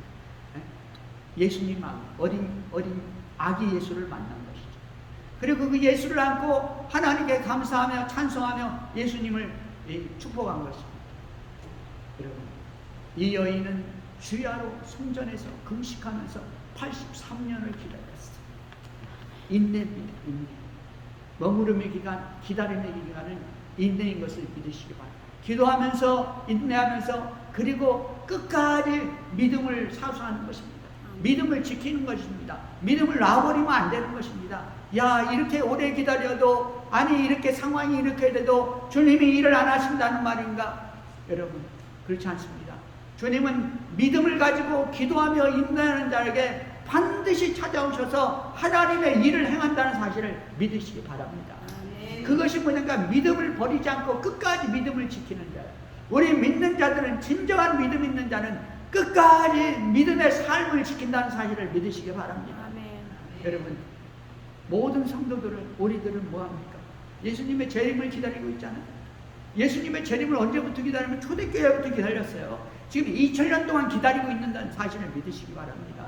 예수님 어린 아기 예수를 만난 것이죠. 그리고 그 예수를 안고 하나님께 감사하며 찬송하며 예수님을 축복한 것입니다. 여러분, 이 여인은 주야로 성전에서 금식하면서 83년을 기다렸어요. 인내입니다. 인내. 머무름의 기간, 기다림의 기간은 인내인 것을 믿으시기 바랍니다. 기도하면서 인내하면서 그리고 끝까지 믿음을 사수하는 것입니다. 믿음을 지키는 것입니다. 믿음을 놔버리면 안 되는 것입니다. 야, 이렇게 오래 기다려도, 아니 이렇게 상황이 이렇게 돼도 주님이 일을 안 하신다는 말인가? 여러분, 그렇지 않습니다. 주님은 믿음을 가지고 기도하며 인내하는 자에게 반드시 찾아오셔서 하나님의 일을 행한다는 사실을 믿으시기 바랍니다. 그것이 뭐냐면 믿음을 버리지 않고 끝까지 믿음을 지키는 자예요. 우리 믿는 자들은, 진정한 믿음 있는 자는 끝까지 믿음의 삶을 지킨다는 사실을 믿으시기 바랍니다. 아멘. 여러분, 모든 성도들은, 우리들은 뭐합니까? 예수님의 재림을 기다리고 있잖아요. 예수님의 재림을 언제부터 기다리면 초대교회부터 기다렸어요. 지금 2000년 동안 기다리고 있는다는 사실을 믿으시기 바랍니다.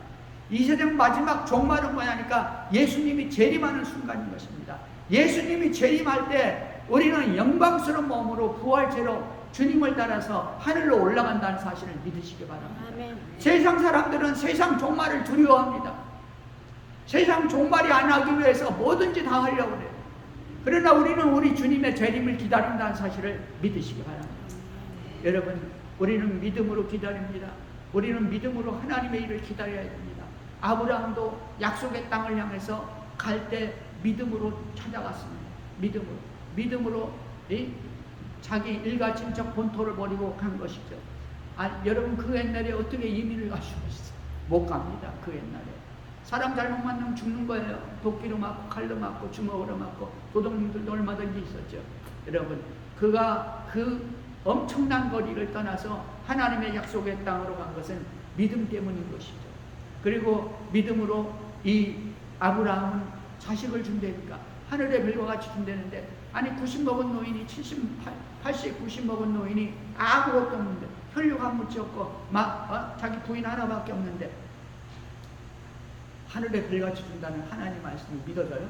이 세상 마지막 종말은 뭐냐니까 예수님이 재림하는 순간인 것입니다. 예수님이 재림할 때 우리는 영광스러운 몸으로 부활체로 주님을 따라서 하늘로 올라간다는 사실을 믿으시기 바랍니다. 아멘. 세상 사람들은 세상 종말을 두려워합니다. 세상 종말이 안 하기 위해서 뭐든지 다 하려고 해요. 그러나 우리는 우리 주님의 재림을 기다린다는 사실을 믿으시기 바랍니다. 여러분, 우리는 믿음으로 기다립니다. 우리는 믿음으로 하나님의 일을 기다려야 됩니다. 아브라함도 약속의 땅을 향해서 갈 때 믿음으로 찾아갔습니다. 믿음으로 자기 일가 친척 본토를 버리고 간 것이죠. 여러분, 그 옛날에 어떻게 이민을 가시겠어요? 못 갑니다. 그 옛날에 사람 잘못 만나면 죽는 거예요. 도끼로 맞고 칼로 맞고 주먹으로 맞고 도둑님들도 얼마든지 있었죠. 여러분, 그가 그 엄청난 거리를 떠나서 하나님의 약속의 땅으로 간 것은 믿음 때문인 것이죠. 그리고 믿음으로 이 아브라함은 자식을 준다니까 하늘의 별과 같이 준다는데, 아니 90 먹은 노인이 80, 90 먹은 노인이 아무것도 없는데 혈육 한 묻지 없고 자기 부인 하나밖에 없는데 하늘의 별같이 준다는 하나님 말씀을 믿어져요?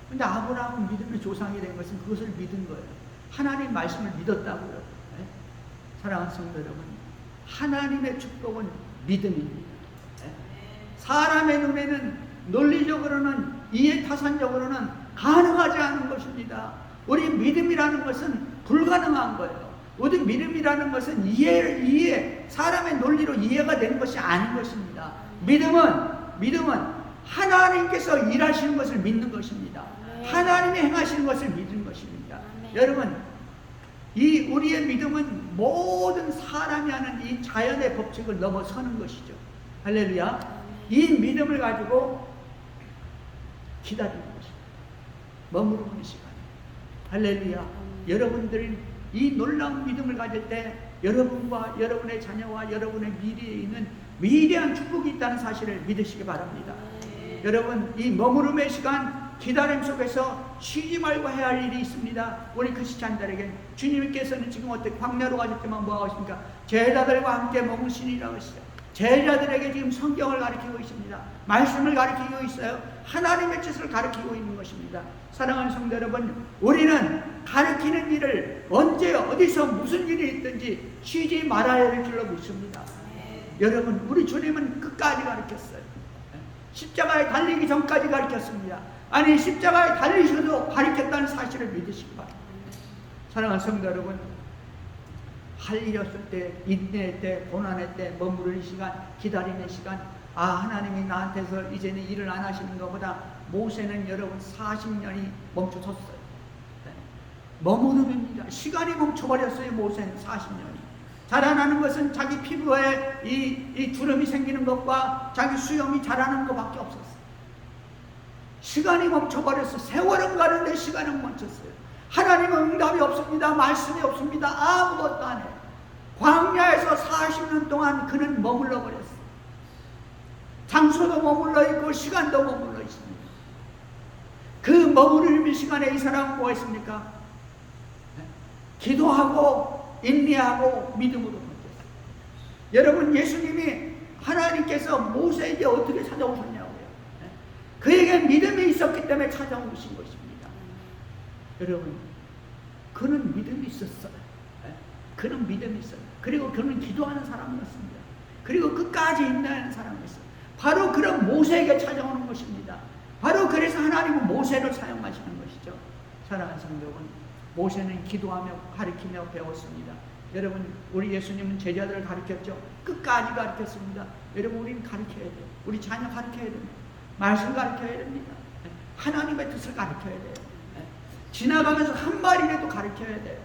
근데 아브라함은 믿음의 조상이 된 것은 그것을 믿은 거예요. 하나님 말씀을 믿었다고요. 네? 사랑하는 성도 여러분, 하나님의 축복은 믿음입니다. 네? 사람의 눈에는 논리적으로는 이해타산적으로는 가능하지 않은 것입니다. 우리 믿음이라는 것은 불가능한 거예요. 우리 믿음이라는 것은 사람의 논리로 이해가 되는 것이 아닌 것입니다. 믿음은 하나님께서 일하시는 것을 믿는 것입니다. 하나님이 행하시는 것을 믿는 것입니다. 여러분, 이 우리의 믿음은 모든 사람이 하는 이 자연의 법칙을 넘어서는 것이죠. 할렐루야. 이 믿음을 가지고 기다리는 것입니다. 머무르는 시간. 할렐루야. 여러분들이 이 놀라운 믿음을 가질 때 여러분과 여러분의 자녀와 여러분의 미래에 있는 위대한 축복이 있다는 사실을 믿으시기 바랍니다. 여러분, 이 머무름의 시간, 기다림 속에서 쉬지 말고 해야 할 일이 있습니다. 우리 크리스찬들에게 주님께서는 지금 어떻게 광야로 가실 때만 뭐 하십니까? 제자들과 함께 머무시니라고 했어요. 제자들에게 지금 성경을 가르치고 있습니다. 말씀을 가르치고 있어요. 하나님의 뜻을 가르치고 있는 것입니다. 사랑하는 성도 여러분, 우리는 가르치는 일을 언제 어디서 무슨 일이 있든지 쉬지 말아야 할 줄로 믿습니다. 여러분, 우리 주님은 끝까지 가르쳤어요. 십자가에 달리기 전까지 가르쳤습니다. 아니, 십자가에 달리셔도 가르쳤다는 사실을 믿으시기 바랍니다. 사랑하는 성도 여러분, 할 일이 없을 때, 인내할 때, 고난할 때, 머무르는 시간, 기다리는 시간, 하나님이 나한테서 이제는 일을 안 하시는 것보다 모세는 여러분 40년이 멈춰섰어요. 머무름입니다. 시간이 멈춰버렸어요. 모세는 40년이. 자라나는 것은 자기 피부에 이 주름이 생기는 것과 자기 수염이 자라는 것밖에 없었어요. 시간이 멈춰버렸어요. 세월은 가는데 시간은 멈췄어요. 하나님은 응답이 없습니다. 말씀이 없습니다. 아무것도 안 해요. 광야에서 40년 동안 그는 머물러 버렸어요. 장소도 머물러 있고 시간도 머물러 있습니다. 그 머무르는 시간에 이 사람은 뭐 했습니까? 기도하고 인내하고 믿음으로 버텼어요. 여러분, 예수님이 하나님께서 모세에게 어떻게 찾아오셨냐고요? 그에게 믿음이 있었기 때문에 찾아오신 것입니다. 여러분, 그는 믿음이 있었어요. 그는 믿음이 있어요. 그리고 그는 기도하는 사람이었습니다. 그리고 끝까지 인내하는 사람이었어요. 바로 그런 모세에게 찾아오는 것입니다. 바로 그래서 하나님은 모세를 사용하시는 것이죠. 사랑하는 성도 여러분, 모세는 기도하며 가르치며 배웠습니다. 여러분, 우리 예수님은 제자들을 가르쳤죠. 끝까지 가르쳤습니다. 여러분, 우리는 가르쳐야 돼요. 우리 자녀 가르쳐야 됩니다. 말씀 가르쳐야 됩니다. 하나님의 뜻을 가르쳐야 돼요. 지나가면서 한 말이라도 가르쳐야 돼요.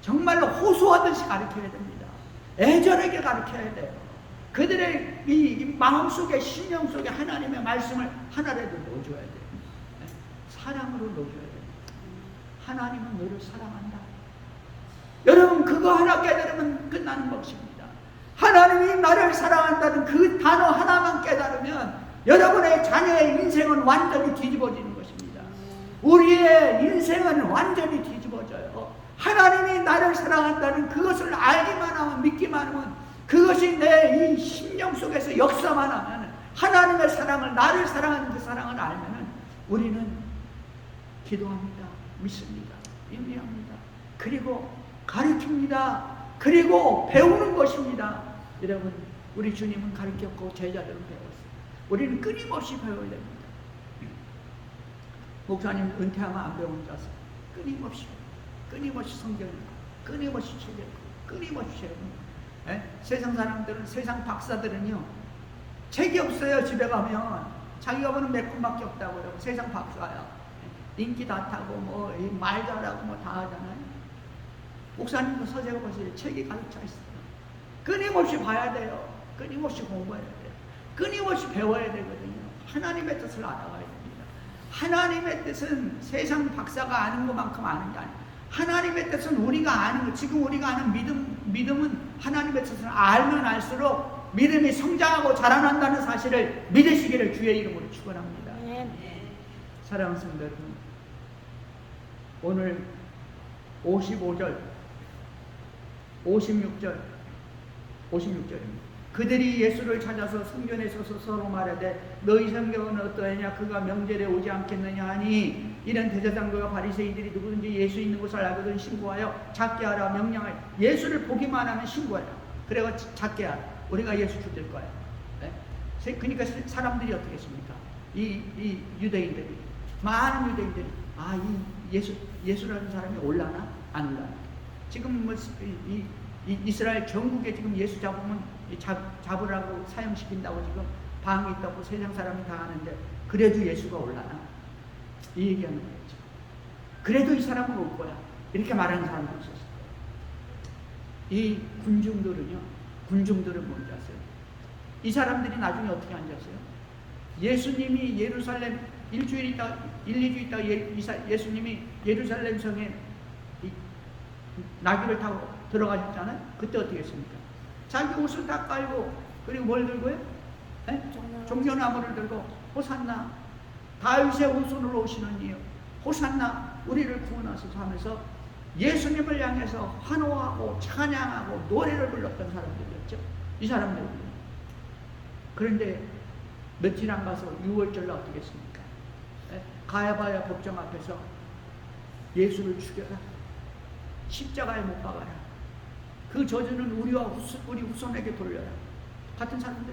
정말로 호소하듯이 가르쳐야 됩니다. 애절하게 가르쳐야 돼요. 그들의 이 마음속에, 심령 속에 하나님의 말씀을 하나라도 넣어줘야 돼요. 사랑으로 넣어줘야 돼요. 하나님은 너를 사랑한다. 여러분, 그거 하나 깨달으면 끝나는 것입니다. 하나님이 나를 사랑한다는 그 단어 하나만 깨달으면 여러분의 자녀의 인생은 완전히 뒤집어지는 것입니다. 우리의 인생은 완전히 뒤집어져요. 하나님이 나를 사랑한다는 그것을 알기만 하면, 믿기만 하면, 그것이 내 이 심령 속에서 역사만 하면, 하나님의 사랑을, 나를 사랑하는 그 사랑을 알면 우리는 기도합니다. 믿습니다. 인내합니다. 그리고 가르칩니다. 그리고 배우는 것입니다. 여러분, 우리 주님은 가르쳤고 제자들은 배웠어요. 우리는 끊임없이 배워야 됩니다. 목사님 은퇴하면 안 배우는 자세. 끊임없이 성경을, 끊임없이 책을, 끊임없이 책을. 세상 사람들은, 세상 박사들은요, 책이 없어요. 집에 가면 자기가 보는 몇 권밖에 없다고 그러고, 세상 박사야. 인기 다 타고 말 잘하고 다 하잖아요. 목사님도 서재가 보세요. 책이 가득 차 있어요. 끊임없이 봐야 돼요. 끊임없이 공부해야 돼요. 끊임없이 배워야 되거든요. 하나님의 뜻을 알아가야 됩니다. 하나님의 뜻은 세상 박사가 아는 것만큼 아는 게 아니에요. 하나님의 뜻은 우리가 아는 것, 지금 우리가 아는 믿음은 하나님의 뜻을 알면 알수록 믿음이 성장하고 자라난다는 사실을 믿으시기를 주의 이름으로 축원합니다. 사랑하는 성도 여러분, 오늘 55절, 56절입니다. 그들이 예수를 찾아서 성전에 서서 서로 말하되 너희 성경은 어떠하냐 그가 명절에 오지 않겠느냐 하니 이런 대제사장과 바리새인들이 누구든지 예수 있는 곳을 알거든 신고하여 작게 하라 명령하여. 예수를 보기만 하면 신고하라. 그래가 작게 하라. 우리가 예수 죽일 거야. 네? 그러니까 사람들이 어떻게 했습니까? 이 유대인들이, 많은 유대인들이 이 예수라는 사람이 올라나 안 올라나. 지금 뭐 이스라엘 전국에 지금 예수 잡으면 잡으라고 사형시킨다고 지금 방이 있다고 세상 사람이 다 아는데 그래도 예수가 올라나? 이 얘기하는 거죠. 그래도 이 사람은 올 거야. 이렇게 말하는 사람도 있었어요. 이 군중들은 뭔지 아세요? 이 사람들이 나중에 어떻게 앉았어요? 예수님이 예루살렘 1주, 2주 있다가 예수님이 예루살렘 성에 나귀를 타고 들어가셨잖아요. 그때 어떻게 했습니까? 자기 옷을 다 깔고 그리고 뭘 들고요? 종려나무를 들고 호산나 다윗의 후손으로 오시는 이요 호산나 우리를 구원하소서 하면서 예수님을 향해서 환호하고 찬양하고 노래를 불렀던 사람들이었죠. 이 사람들. 그런데 며칠 안 가서 6월절날 어떻게 했습니까? 가야바야 법정 앞에서 예수를 죽여라, 십자가에 못 박아라, 그 저주는 우리 후손에게 돌려라. 같은 사람들.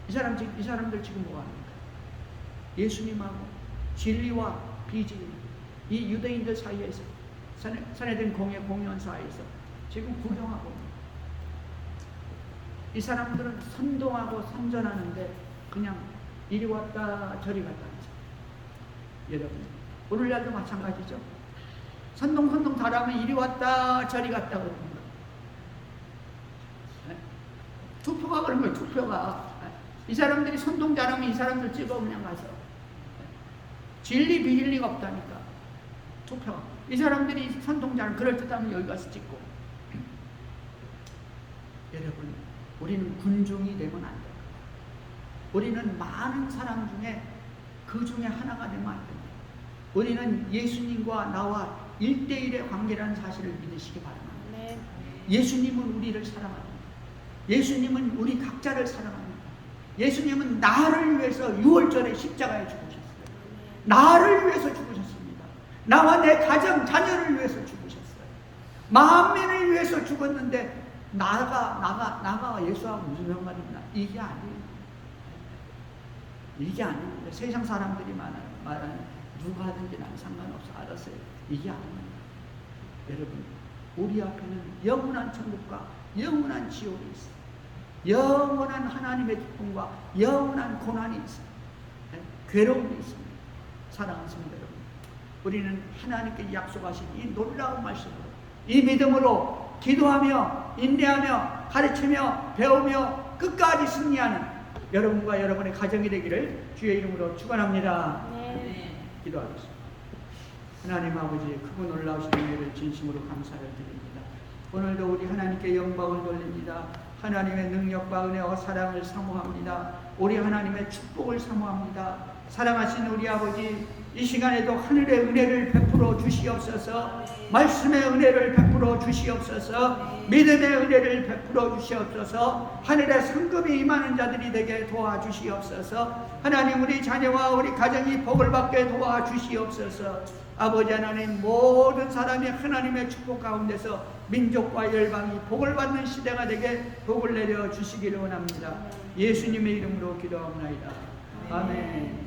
이 사람들 지금 뭐 합니까? 예수님하고 진리와 비진리, 이 유대인들 사이에서, 선해된 공연 사이에서 지금 구경하고 있는. 이 사람들은 선동하고 선전하는데 그냥 이리 왔다 저리 갔다 하죠. 여러분, 오늘날도 마찬가지죠. 선동 잘하면 이리 왔다 저리 갔다 그러는 거예요. 투표가 그런 거예요. 투표가. 이 사람들이 선동 잘하면 이 사람들 찍어 그냥 가서. 진리 비진리가 없다니까. 투표가. 이 사람들이 선동 잘하면 그럴듯하면 여기 가서 찍고. 여러분, 우리는 군중이 되면 안 돼요. 우리는 많은 사람 중에 그 중에 하나가 되면 안 됩니다. 우리는 예수님과 나와 1대1의 관계라는 사실을 믿으시기 바랍니다. 네. 예수님은 우리를 사랑합니다. 예수님은 우리 각자를 사랑합니다. 예수님은 나를 위해서 6월절에 십자가에 죽으셨어요. 나를 위해서 죽으셨습니다. 나와 내 가정, 자녀를 위해서 죽으셨어요. 만민을 위해서 죽었는데 나가 예수하고 무슨 상관이 있나? 이게 아니에요. 이게 아닙니다. 세상 사람들이 말하는 누가 하든지 난 상관없어. 알았어요. 이게 아닙니다. 여러분, 우리 앞에는 영원한 천국과 영원한 지옥이 있어요. 영원한 하나님의 기쁨과 영원한 고난이 있어요. 괴로움이 있습니다. 사랑하는 성도 여러분, 우리는 하나님께 약속하신 이 놀라운 말씀으로, 이 믿음으로 기도하며 인내하며 가르치며 배우며 끝까지 승리하는 여러분과 여러분의 가정이 되기를 주의 이름으로 축원합니다. 네. 기도하겠습니다. 하나님 아버지, 크고 놀라우신 은혜를 진심으로 감사를 드립니다. 오늘도 우리 하나님께 영광을 돌립니다. 하나님의 능력과 은혜와 사랑을 사모합니다. 우리 하나님의 축복을 사모합니다. 사랑하신 우리 아버지, 이 시간에도 하늘의 은혜를 베풀어 주시옵소서. 말씀의 은혜를 베풀어 주시옵소서. 믿음의 은혜를 베풀어 주시옵소서. 하늘의 성금이 임하는 자들이 되게 도와주시옵소서. 하나님, 우리 자녀와 우리 가정이 복을 받게 도와주시옵소서. 아버지 하나님, 모든 사람이 하나님의 축복 가운데서 민족과 열방이 복을 받는 시대가 되게 복을 내려 주시기를 원합니다. 예수님의 이름으로 기도합니다. 아멘.